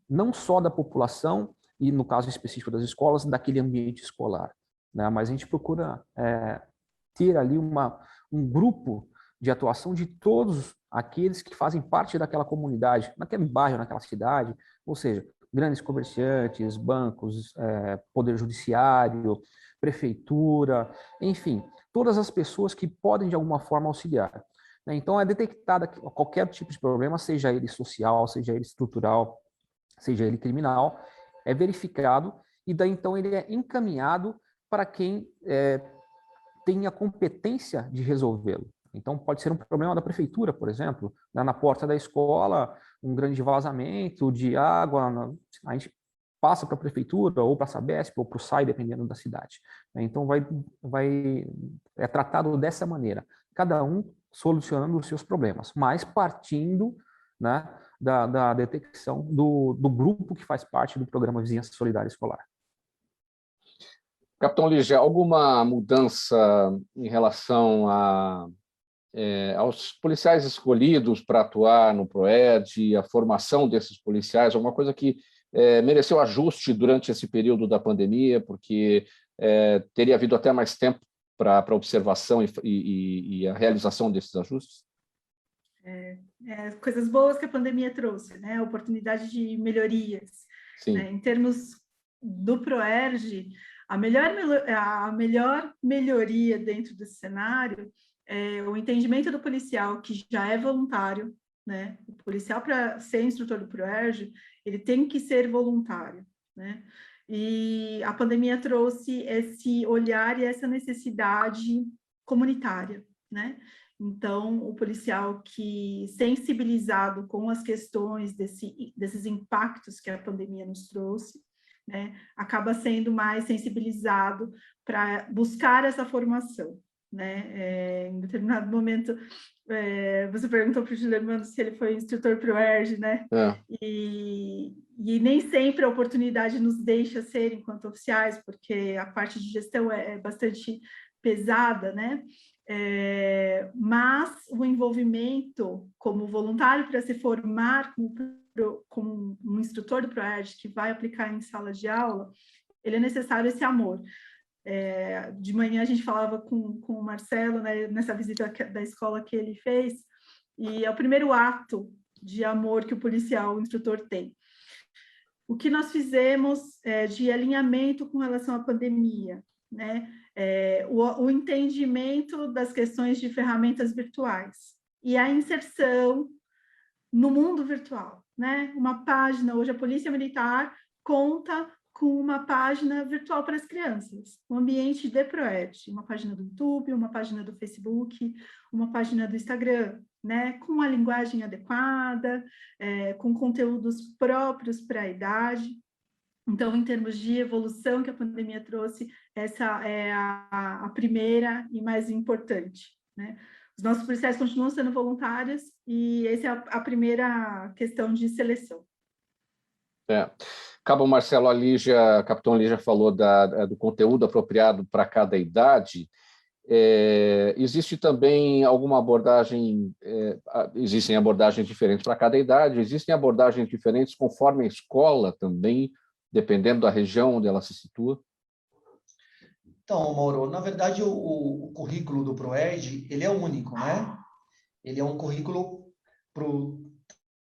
não só da população e, no caso específico das escolas, daquele ambiente escolar, mas a gente procura ter ali um grupo de atuação de todos aqueles que fazem parte daquela comunidade, naquele bairro, naquela cidade, ou seja, grandes comerciantes, bancos, poder judiciário, prefeitura, enfim, todas as pessoas que podem de alguma forma auxiliar. Então é detectada qualquer tipo de problema, seja ele social, seja ele estrutural, seja ele criminal, é verificado e daí então ele é encaminhado para quem tem a competência de resolvê-lo. Então pode ser um problema da prefeitura, por exemplo, na porta da escola, um grande vazamento de água, a gente passa para a prefeitura, ou para a Sabesp, ou para o SAI, dependendo da cidade. Então é tratado dessa maneira, cada um solucionando os seus problemas, mas partindo da detecção do grupo que faz parte do programa Vizinhança Solidária Escolar. Capitão Lígia, alguma mudança em relação aos policiais escolhidos para atuar no PROERD, a formação desses policiais, alguma coisa que mereceu ajuste durante esse período da pandemia, porque teria havido até mais tempo para observação e a realização desses ajustes? Coisas boas que a pandemia trouxe, né? Oportunidade de melhorias. Né? Em termos do PROERD, a melhor melhoria dentro desse cenário é o entendimento do policial que já é voluntário, né? O policial, para ser instrutor do PROERD, ele tem que ser voluntário, né? E a pandemia trouxe esse olhar e essa necessidade comunitária, né? Então, o policial que, sensibilizado com as questões desses impactos que a pandemia nos trouxe, né, acaba sendo mais sensibilizado para buscar essa formação. Né? Em determinado momento, você perguntou para o Gilermano se ele foi instrutor PROERD, né? E nem sempre a oportunidade nos deixa ser enquanto oficiais, porque a parte de gestão é bastante pesada, né? Mas o envolvimento como voluntário para se formar como um instrutor do PROERD que vai aplicar em sala de aula, ele é necessário esse amor. De manhã a gente falava com o Marcelo, né, nessa visita da escola que ele fez, e é o primeiro ato de amor que o policial, o instrutor, tem. O que nós fizemos de alinhamento com relação à pandemia, né? O entendimento das questões de ferramentas virtuais e a inserção no mundo virtual, né? Uma página, hoje a Polícia Militar conta com uma página virtual para as crianças, um ambiente de PROERD, uma página do YouTube, uma página do Facebook, uma página do Instagram, né? Com a linguagem adequada, com conteúdos próprios para a idade. Então, em termos de evolução que a pandemia trouxe, essa é a primeira e mais importante, né? Os nossos policiais continuam sendo voluntários e essa é a primeira questão de seleção. Cabo Marcelo, Capitão Lígia falou do conteúdo apropriado para cada idade. Existe também alguma abordagem, existem abordagens diferentes para cada idade, existem abordagens diferentes conforme a escola também, dependendo da região onde ela se situa? Então, Mauro, na verdade, o currículo do PROERD, ele é único, né? Ele é um currículo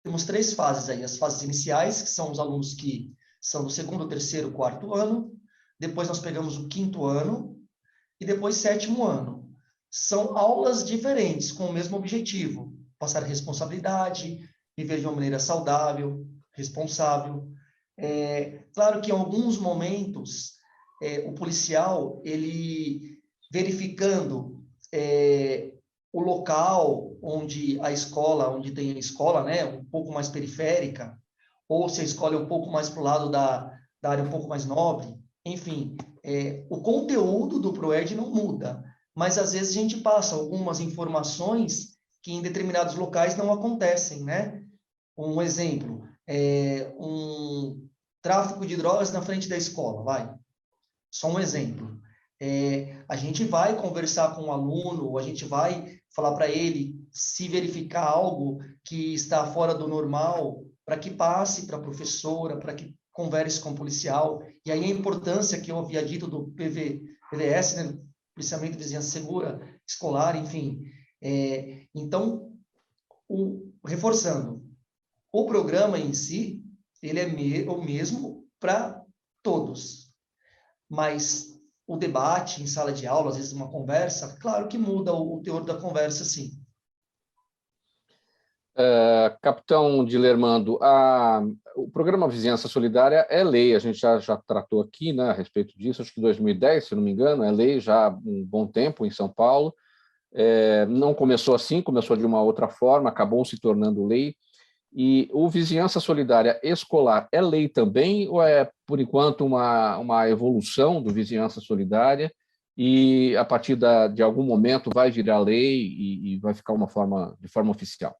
Temos 3 fases aí, as fases iniciais, que são os alunos que são do 2º, 3º, 4º ano, depois nós pegamos o 5º ano, e depois 7º ano. São aulas diferentes, com o mesmo objetivo, passar responsabilidade, viver de uma maneira saudável, responsável. Claro que em alguns momentos, o policial, ele verificando o local onde tem a escola, né, um pouco mais periférica, ou se a escola é um pouco mais para o lado da área um pouco mais nobre, enfim, o conteúdo do PROERD não muda, mas às vezes a gente passa algumas informações que em determinados locais não acontecem, né? Um exemplo, um tráfico de drogas na frente da escola, vai. Só um exemplo. A gente vai conversar com o aluno, a gente vai falar para ele se verificar algo que está fora do normal, para que passe para a professora, para que converse com o policial. E aí a importância que eu havia dito do PVS, né? Policiamento de Vizinhança Segura, escolar, enfim. Então, reforçando, o programa em si, ele é o mesmo para todos. Mas o debate em sala de aula, às vezes uma conversa, claro que muda o teor da conversa, sim. Capitão Dilermando, o programa Vizinhança Solidária é lei, a gente já tratou aqui, né, a respeito disso, acho que em 2010, se não me engano, é lei já há um bom tempo em São Paulo. Não começou assim, começou de uma outra forma, acabou se tornando lei. E o Vizinhança Solidária escolar é lei também, ou é, por enquanto, uma evolução do Vizinhança Solidária e, a partir de algum momento, vai virar lei e vai ficar de forma oficial?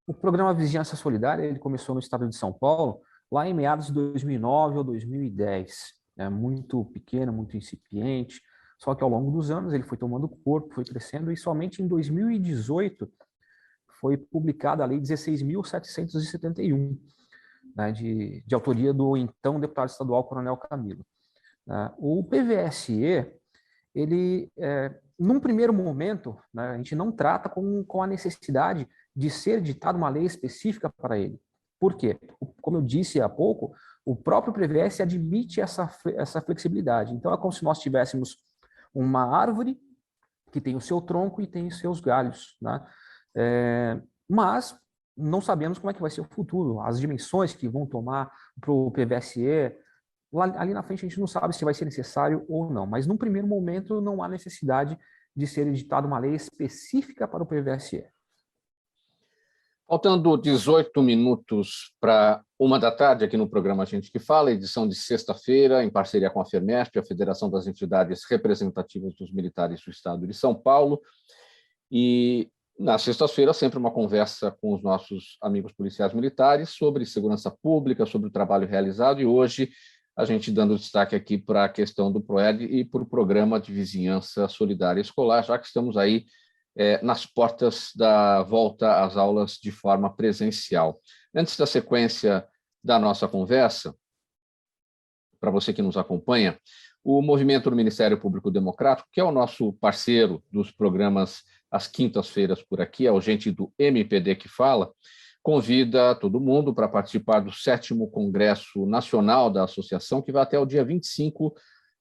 O programa Vizinhança Solidária ele começou no estado de São Paulo, lá em meados de 2009 ou 2010. É muito pequeno, muito incipiente. Só que ao longo dos anos ele foi tomando corpo, foi crescendo, e somente em 2018 foi publicada a Lei 16.771, né, de autoria do então deputado estadual Coronel Camilo. O PVSE, ele, num primeiro momento, né, a gente não trata com a necessidade de ser editada uma lei específica para ele. Por quê? Como eu disse há pouco, o próprio PVS admite essa flexibilidade. Então, é como se nós tivéssemos uma árvore que tem o seu tronco e tem os seus galhos, né? Mas não sabemos como é que vai ser o futuro, as dimensões que vão tomar para o PVSE. Ali na frente a gente não sabe se vai ser necessário ou não, mas num primeiro momento não há necessidade de ser editada uma lei específica para o PVSE. Faltando 18 minutos para 13h aqui no programa Gente que Fala, edição de sexta-feira, em parceria com a FEMESP, a Federação das Entidades Representativas dos Militares do Estado de São Paulo. E nas sextas-feiras, sempre uma conversa com os nossos amigos policiais militares sobre segurança pública, sobre o trabalho realizado, e hoje a gente dando destaque aqui para a questão do PROED e para o Programa de Vizinhança Solidária Escolar, já que estamos aí nas portas da volta às aulas de forma presencial. Antes da sequência da nossa conversa, para você que nos acompanha, o movimento do Ministério Público Democrático, que é o nosso parceiro dos programas às quintas-feiras por aqui, é o Gente do MPD que Fala, convida todo mundo para participar do 7º Congresso Nacional da Associação, que vai até o dia 25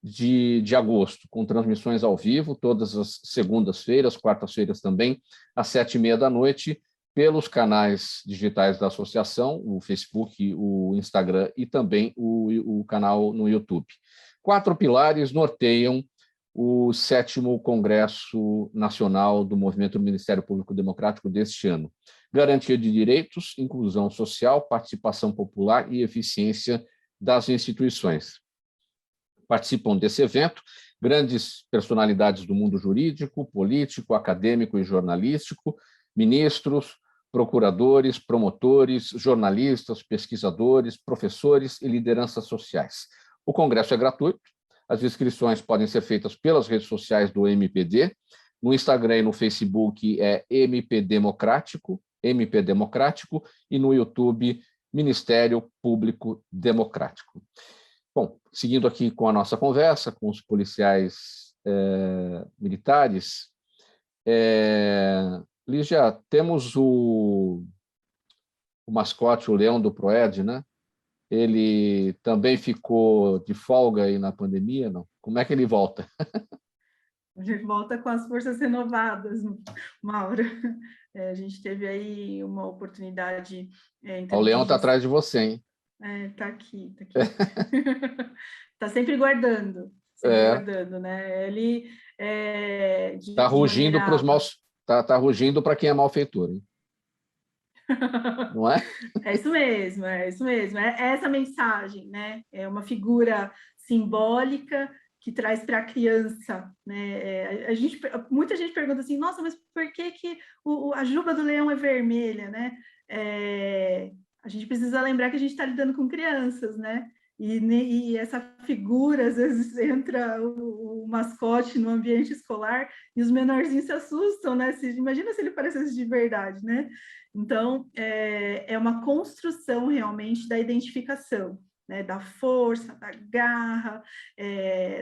de agosto, com transmissões ao vivo, todas as segundas-feiras, quartas-feiras também, às 19h30, pelos canais digitais da associação, o Facebook, o Instagram e também o canal no YouTube. 4 pilares norteiam o 7º Congresso Nacional do Movimento do Ministério Público Democrático deste ano. Garantia de direitos, inclusão social, participação popular e eficiência das instituições. Participam desse evento grandes personalidades do mundo jurídico, político, acadêmico e jornalístico, ministros, procuradores, promotores, jornalistas, pesquisadores, professores e lideranças sociais. O congresso é gratuito, as inscrições podem ser feitas pelas redes sociais do MPD, no Instagram e no Facebook é MP Democrático, e no YouTube Ministério Público Democrático. Bom, seguindo aqui com a nossa conversa com os policiais militares, Lígia, temos o mascote, o leão do PROED, né? Ele também ficou de folga aí na pandemia, não? Como é que ele volta? Ele volta com as forças renovadas, Mauro. A gente teve aí uma oportunidade... O leão está atrás de você, hein? Tá aqui. Tá sempre guardando, né? Ele tá rugindo para os maus, tá rugindo para quem é malfeitor, hein? Não é? É isso mesmo. É essa mensagem, né? É uma figura simbólica que traz para a criança, né? Muita gente pergunta assim, nossa, mas por que a juba do leão é vermelha, né? A gente precisa lembrar que a gente está lidando com crianças, né? E essa figura, às vezes, entra o mascote no ambiente escolar e os menorzinhos se assustam, né? Imagina se ele parecesse de verdade, né? Então, é uma construção, realmente, da identificação, né? Da força, da garra,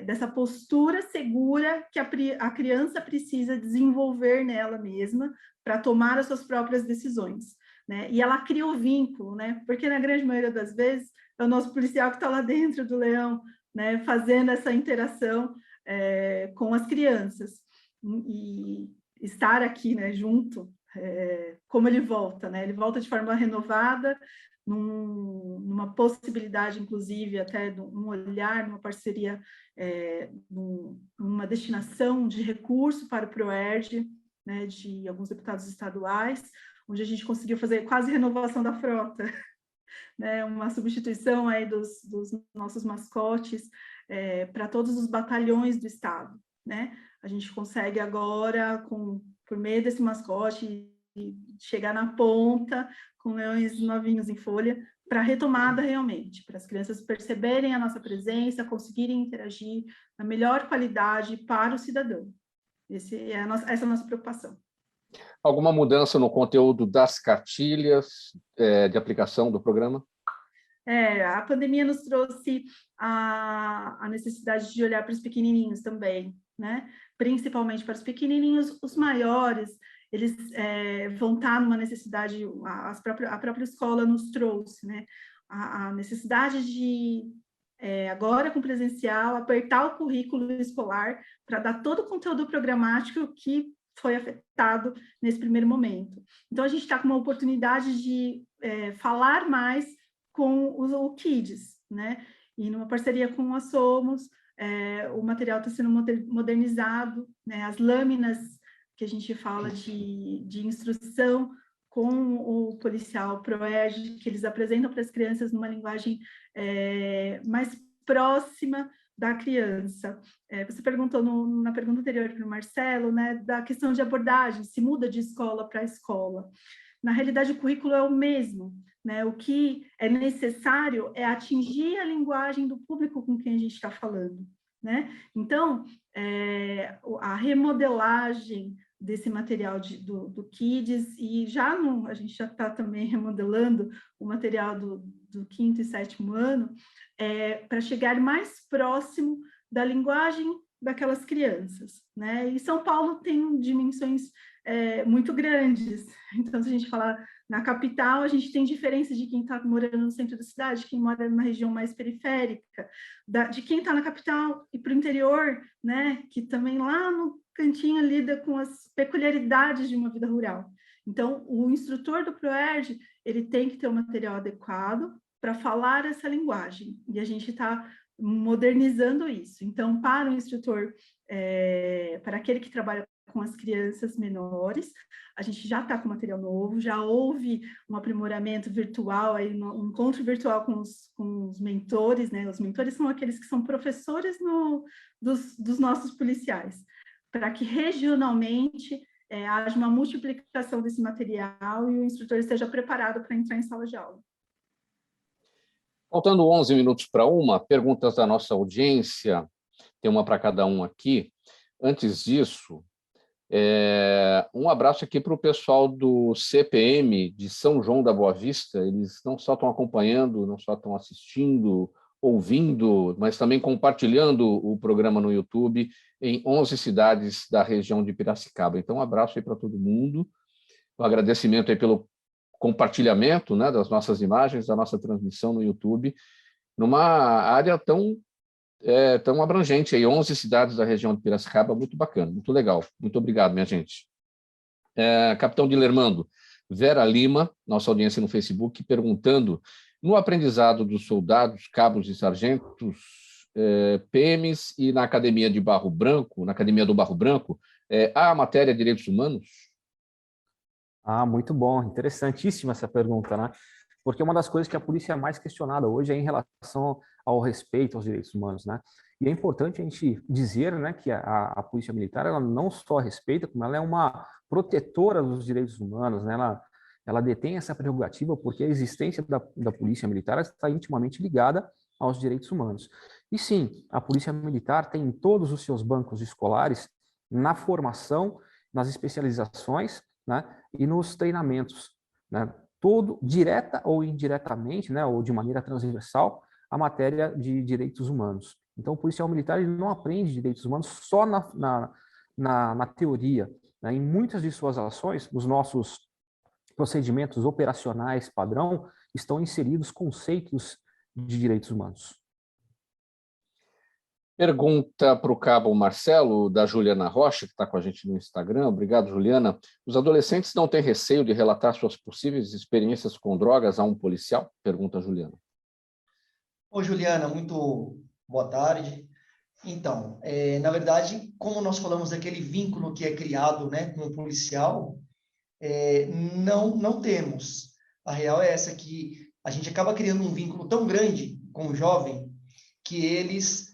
dessa postura segura que a criança precisa desenvolver nela mesma para tomar as suas próprias decisões. Né? E ela cria o vínculo, né? Porque na grande maioria das vezes é o nosso policial que está lá dentro do leão, né? Fazendo essa interação com as crianças. E estar aqui, né? Junto, como ele volta, né? Ele volta de forma renovada, numa possibilidade, inclusive, até de um olhar, numa parceria, numa destinação de recurso para o PROERD, né? De alguns deputados estaduais, onde a gente conseguiu fazer quase renovação da frota, né? Uma substituição aí dos nossos mascotes para todos os batalhões do Estado, né? A gente consegue agora, por meio desse mascote, chegar na ponta, com leões novinhos em folha, para a retomada realmente, para as crianças perceberem a nossa presença, conseguirem interagir na melhor qualidade para o cidadão. Essa é a nossa preocupação. Alguma mudança no conteúdo das cartilhas de aplicação do programa? A pandemia nos trouxe a necessidade de olhar para os pequenininhos também, né? Principalmente para os pequenininhos. Os maiores, eles vão estar numa necessidade, a própria escola nos trouxe, né? A necessidade de, agora com presencial, apertar o currículo escolar para dar todo o conteúdo programático que foi afetado nesse primeiro momento. Então, a gente está com uma oportunidade de falar mais com o Kids, né? E numa parceria com a Somos, o material está sendo modernizado, né? As lâminas que a gente fala de instrução com o policial PROERJ, que eles apresentam para as crianças numa linguagem mais próxima da criança. Você perguntou na pergunta anterior para o Marcelo, né, da questão de abordagem, se muda de escola para escola. Na realidade, o currículo é o mesmo, né? O que é necessário é atingir a linguagem do público com quem a gente está falando, né? Então, a remodelagem desse material do Kids, e a gente já está também remodelando o material do 5º e 7º ano, para chegar mais próximo da linguagem daquelas crianças, né? E São Paulo tem dimensões muito grandes. Então, se a gente falar na capital, a gente tem diferença de quem está morando no centro da cidade, quem mora numa região mais periférica, de quem está na capital e para o interior, né? Que também lá no cantinho lida com as peculiaridades de uma vida rural. Então, o instrutor do PROERJ, ele tem que ter o material adequado para falar essa linguagem, e a gente está modernizando isso. Então, para o instrutor, para aquele que trabalha com as crianças menores, a gente já está com material novo, já houve um aprimoramento virtual, aí, um encontro virtual com os mentores, né? Os mentores são aqueles que são professores dos nossos policiais, para que regionalmente haja uma multiplicação desse material e o instrutor esteja preparado para entrar em sala de aula. Faltando 11 minutos para 1, perguntas da nossa audiência, tem uma para cada um aqui. Antes disso, um abraço aqui para o pessoal do CPM de São João da Boa Vista. Eles não só estão acompanhando, não só estão assistindo, ouvindo, mas também compartilhando o programa no YouTube em 11 cidades da região de Piracicaba. Então, um abraço aí para todo mundo. Um agradecimento aí pelo compartilhamento, né, das nossas imagens, da nossa transmissão no YouTube, numa área tão abrangente, aí, 11 cidades da região de Piracicaba, muito bacana, muito legal. Muito obrigado, minha gente. Capitão Dilermando, Vera Lima, nossa audiência no Facebook, perguntando, no aprendizado dos soldados, cabos e sargentos, PMs e na Academia do Barro Branco, há a matéria de Direitos Humanos? Muito bom, interessantíssima essa pergunta, né? Porque uma das coisas que a polícia é mais questionada hoje é em relação ao respeito aos direitos humanos, né? E é importante a gente dizer, né, que a polícia militar, ela não só respeita, como ela é uma protetora dos direitos humanos, né? Ela detém essa prerrogativa porque a existência da polícia militar está intimamente ligada aos direitos humanos. E sim, a polícia militar tem em todos os seus bancos escolares, na formação, nas especializações, né, e nos treinamentos, né, todo, direta ou indiretamente, né, ou de maneira transversal, a matéria de direitos humanos. Então, o policial militar ele não aprende direitos humanos só na teoria, né? Em muitas de suas ações, os nossos procedimentos operacionais padrão estão inseridos conceitos de direitos humanos. Pergunta para o cabo Marcelo, da Juliana Rocha, que está com a gente no Instagram. Obrigado, Juliana. Os adolescentes não têm receio de relatar suas possíveis experiências com drogas a um policial? Pergunta a Juliana. Oi, Juliana, muito boa tarde. Então, na verdade, como nós falamos daquele vínculo que é criado, né, com o policial, não temos. A real é essa, que a gente acaba criando um vínculo tão grande com o jovem que eles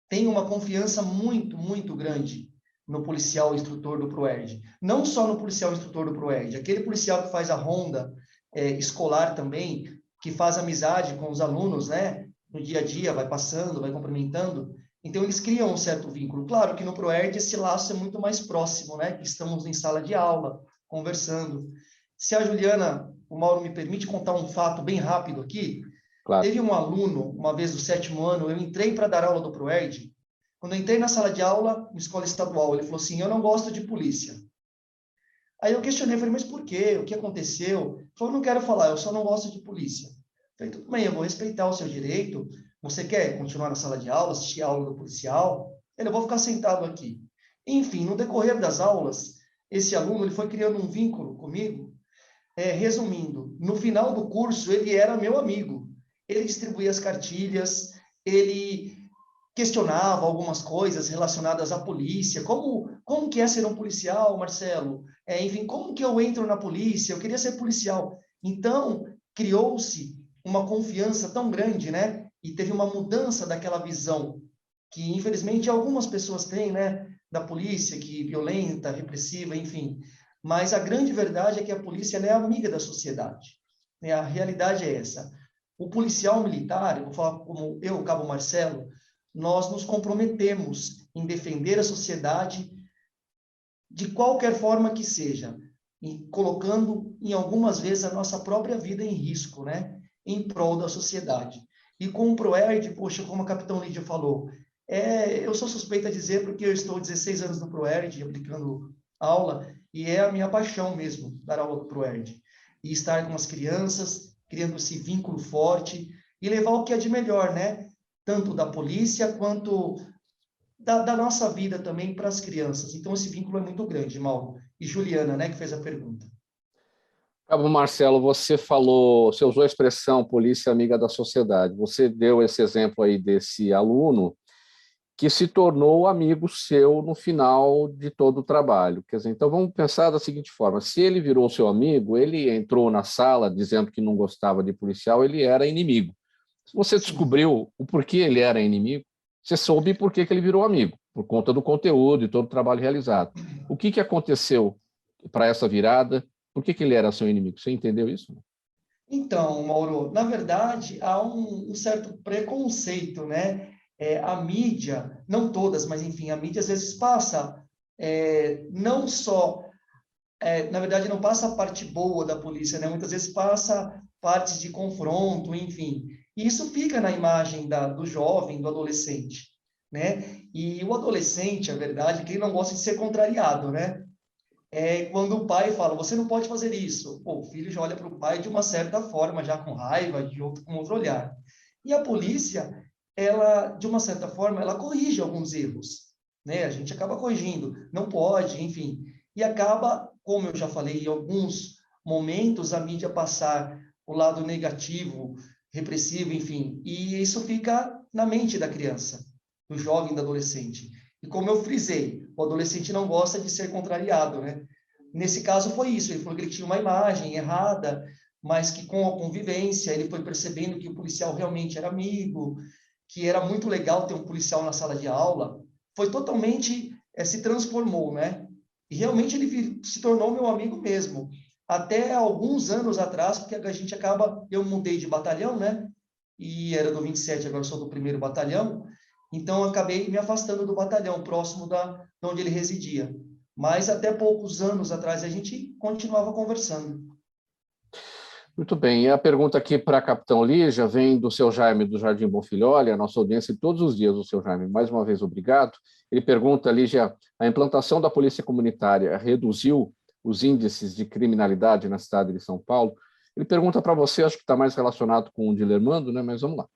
têm uma confiança muito, muito grande no policial instrutor do PROERJ. Não só no policial instrutor do PROERJ, aquele policial que faz a ronda escolar também, que faz amizade com os alunos, né? No dia a dia, vai passando, vai cumprimentando. Então, eles criam um certo vínculo. Claro que no ProErd esse laço é muito mais próximo, né? Que estamos em sala de aula, conversando. Se a Juliana, o Mauro me permite contar um fato bem rápido aqui. Claro. Teve um aluno, uma vez do 7º ano, eu entrei para dar aula do ProErd. Quando eu entrei na sala de aula, na escola estadual, ele falou assim, eu não gosto de polícia. Aí eu questionei, falei, mas por quê? O que aconteceu? Ele falou, não quero falar, eu só não gosto de polícia. Falei, tudo bem, eu vou respeitar o seu direito. Você quer continuar na sala de aula, assistir a aula do policial? Eu vou ficar sentado aqui. Enfim, no decorrer das aulas, esse aluno ele foi criando um vínculo comigo. Resumindo, no final do curso, ele era meu amigo. Ele distribuía as cartilhas, ele questionava algumas coisas relacionadas à polícia. Como que é ser um policial, Marcelo? Enfim, como que eu entro na polícia? Eu queria ser policial. Então, criou-se uma confiança tão grande, né? E teve uma mudança daquela visão que, infelizmente, algumas pessoas têm, né? Da polícia, que violenta, repressiva, enfim. Mas a grande verdade é que a polícia ela é amiga da sociedade. Né? A realidade é essa. O policial militar, eu vou falar como eu, Cabo Marcelo, nós nos comprometemos em defender a sociedade de qualquer forma que seja, e colocando, em algumas vezes, a nossa própria vida em risco, né? Em prol da sociedade. E com o ProErd, poxa, como a Capitão Lídia falou, eu sou suspeita a dizer porque eu estou 16 anos no ProErd, aplicando aula, e é a minha paixão mesmo, dar aula do ProErd. E estar com as crianças, criando esse vínculo forte, e levar o que é de melhor, né? Tanto da polícia, quanto da nossa vida também para as crianças. Então, esse vínculo é muito grande, Mauro. E Juliana, né, que fez a pergunta. Cabo Marcelo, você usou a expressão polícia amiga da sociedade. Você deu esse exemplo aí desse aluno que se tornou amigo seu no final de todo o trabalho. Quer dizer, então vamos pensar da seguinte forma, se ele virou seu amigo, ele entrou na sala dizendo que não gostava de policial, ele era inimigo. Se você descobriu o porquê ele era inimigo, você soube por que ele virou amigo, por conta do conteúdo e todo o trabalho realizado. O que aconteceu para essa virada? Por que ele era seu inimigo? Você entendeu isso? Então, Mauro, na verdade, há um certo preconceito, né? A mídia, não todas, mas enfim, a mídia às vezes passa, não só, na verdade, não passa a parte boa da polícia, né? Muitas vezes passa partes de confronto, enfim. E isso fica na imagem do jovem, do adolescente, né? E o adolescente, a verdade, que ele não gosta de ser contrariado, né? Quando o pai fala, você não pode fazer isso. Pô, o filho já olha para o pai de uma certa forma, já com raiva, com outro olhar. E a polícia, ela, de uma certa forma, ela corrige alguns erros, né? A gente acaba corrigindo, não pode, enfim. E acaba, como eu já falei, em alguns momentos, a mídia passar o lado negativo, repressivo, enfim. E isso fica na mente da criança, do jovem, do adolescente. E como eu frisei, o adolescente não gosta de ser contrariado, né? Nesse caso foi isso, ele falou que ele tinha uma imagem errada, mas que com a convivência ele foi percebendo que o policial realmente era amigo, que era muito legal ter um policial na sala de aula, foi totalmente, se transformou, né? E realmente ele se tornou meu amigo mesmo. Até alguns anos atrás, porque a gente eu mudei de batalhão, né? E era do 27, agora sou do 1º batalhão, então, eu acabei me afastando do batalhão, próximo de onde ele residia. Mas, até poucos anos atrás, a gente continuava conversando. Muito bem. E a pergunta aqui para a Capitão Lígia vem do seu Jaime, do Jardim Bonfilholi, a nossa audiência todos os dias, o seu Jaime. Mais uma vez, obrigado. Ele pergunta, Lígia, a implantação da polícia comunitária reduziu os índices de criminalidade na cidade de São Paulo? Ele pergunta para você, acho que está mais relacionado com o Dilermando, né? Mas vamos lá.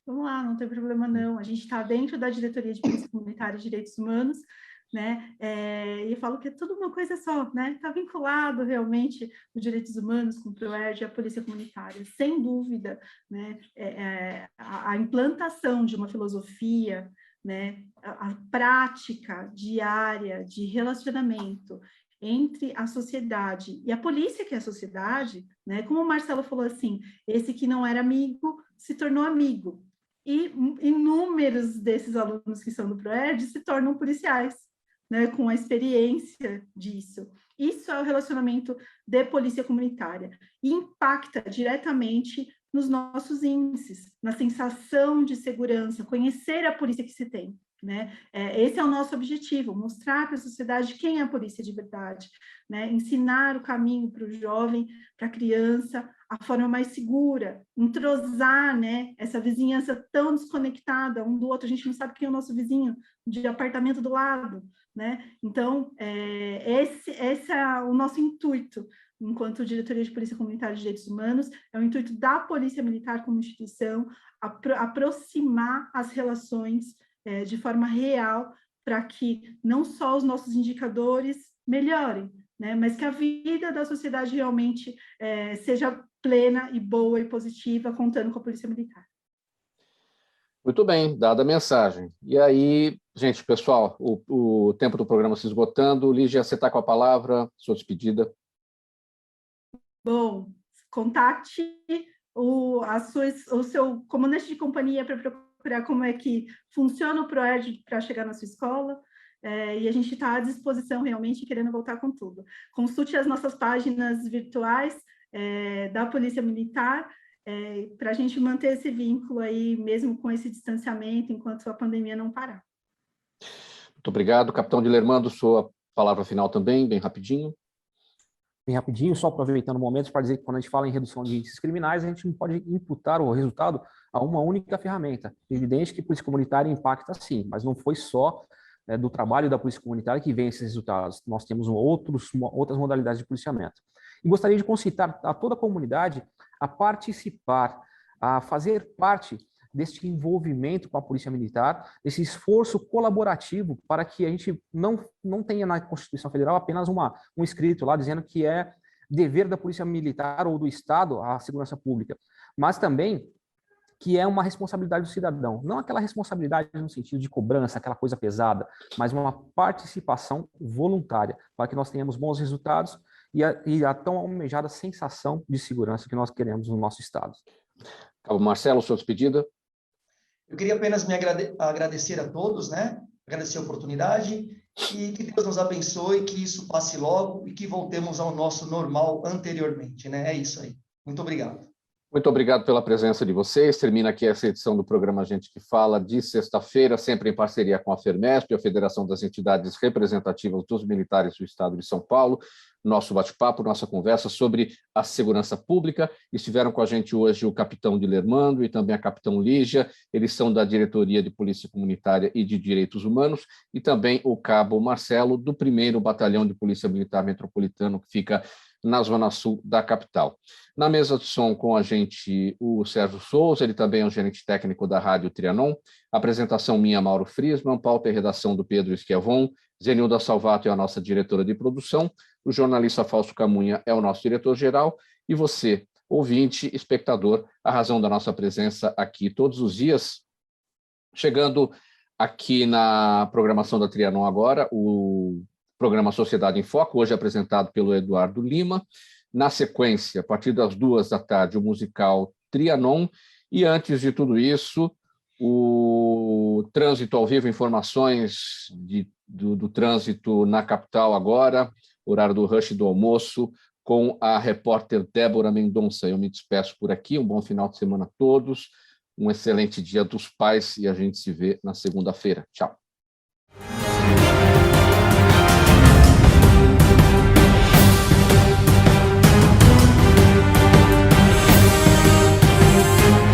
Vamos lá, não tem problema não. A gente está dentro da Diretoria de Polícia Comunitária e Direitos Humanos, né? E eu falo que é tudo uma coisa só, né? Está vinculado realmente os direitos humanos com o ProErd e a Polícia Comunitária. Sem dúvida, né? A implantação de uma filosofia, né? A prática diária de relacionamento entre a sociedade e a polícia, que é a sociedade, né? Como o Marcelo falou assim, esse que não era amigo se tornou amigo. E inúmeros desses alunos que são do ProErd se tornam policiais, né, com a experiência disso. Isso é o relacionamento de polícia comunitária e impacta diretamente nos nossos índices, na sensação de segurança, conhecer a polícia que se tem, né? Esse é o nosso objetivo, mostrar para a sociedade quem é a polícia de verdade, né? Ensinar o caminho para o jovem, para a criança, a forma mais segura, entrosar, né, essa vizinhança tão desconectada um do outro, a gente não sabe quem é o nosso vizinho de apartamento do lado, né? Então, esse é o nosso intuito, enquanto Diretoria de Polícia Comunitária de Direitos Humanos, é o intuito da Polícia Militar como instituição, aproximar as relações de forma real, para que não só os nossos indicadores melhorem, né, mas que a vida da sociedade realmente seja plena e boa e positiva, contando com a Polícia Militar. Muito bem, dada a mensagem. E aí, gente, pessoal, o tempo do programa se esgotando. Lígia, você está com a palavra, sua despedida. Bom, contate o seu comandante de companhia para procurar como é que funciona o PROERD para chegar na sua escola, e a gente está à disposição realmente, querendo voltar com tudo. Consulte as nossas páginas virtuais da Polícia Militar, para a gente manter esse vínculo aí, mesmo com esse distanciamento, enquanto a pandemia não parar. Muito obrigado. Capitão Dilermando, sua palavra final também, bem rapidinho. Bem rapidinho, só aproveitando o momento para dizer que quando a gente fala em redução de índices criminais, a gente não pode imputar o resultado a uma única ferramenta. É evidente que a polícia comunitária impacta sim, mas não foi só do trabalho da polícia comunitária que vem esses resultados. Nós temos outras modalidades de policiamento. E gostaria de concitar a toda a comunidade a participar, a fazer parte deste envolvimento com a Polícia Militar, desse esforço colaborativo para que a gente não tenha na Constituição Federal apenas um escrito lá dizendo que é dever da Polícia Militar ou do Estado a segurança pública, mas também que é uma responsabilidade do cidadão. Não aquela responsabilidade no sentido de cobrança, aquela coisa pesada, mas uma participação voluntária, para que nós tenhamos bons resultados e a tão almejada sensação de segurança que nós queremos no nosso Estado. Cabo Marcelo, sua despedida. Eu queria apenas agradecer a todos, né? Agradecer a oportunidade e que Deus nos abençoe, que isso passe logo e que voltemos ao nosso normal anteriormente, né? É isso aí. Muito obrigado. Muito obrigado pela presença de vocês. Termina aqui essa edição do programa Gente que Fala, de sexta-feira, sempre em parceria com a FERMESP, a Federação das Entidades Representativas dos Militares do Estado de São Paulo. Nosso bate-papo, nossa conversa sobre a segurança pública. Estiveram com a gente hoje o capitão Dilermando e também a capitão Lígia. Eles são da Diretoria de Polícia Comunitária e de Direitos Humanos, e também o cabo Marcelo, do 1º Batalhão de Polícia Militar Metropolitano, que fica na zona sul da capital. Na mesa de som com a gente o Sérgio Souza, ele também é um gerente técnico da Rádio Trianon. Apresentação minha, Mauro Friesman, pauta e redação do Pedro Schiavon, Zenilda Salvato é a nossa diretora de produção, o jornalista Fausto Camunha é o nosso diretor-geral, e você, ouvinte, espectador, a razão da nossa presença aqui todos os dias. Chegando aqui na programação da Trianon agora, o programa Sociedade em Foco, hoje apresentado pelo Eduardo Lima. Na sequência, a partir das 14h, o musical Trianon. E antes de tudo isso, o trânsito ao vivo, informações do trânsito na capital agora, horário do rush do almoço, com a repórter Débora Mendonça. Eu me despeço por aqui, um bom final de semana a todos, um excelente Dia dos Pais e a gente se vê na segunda-feira. Tchau.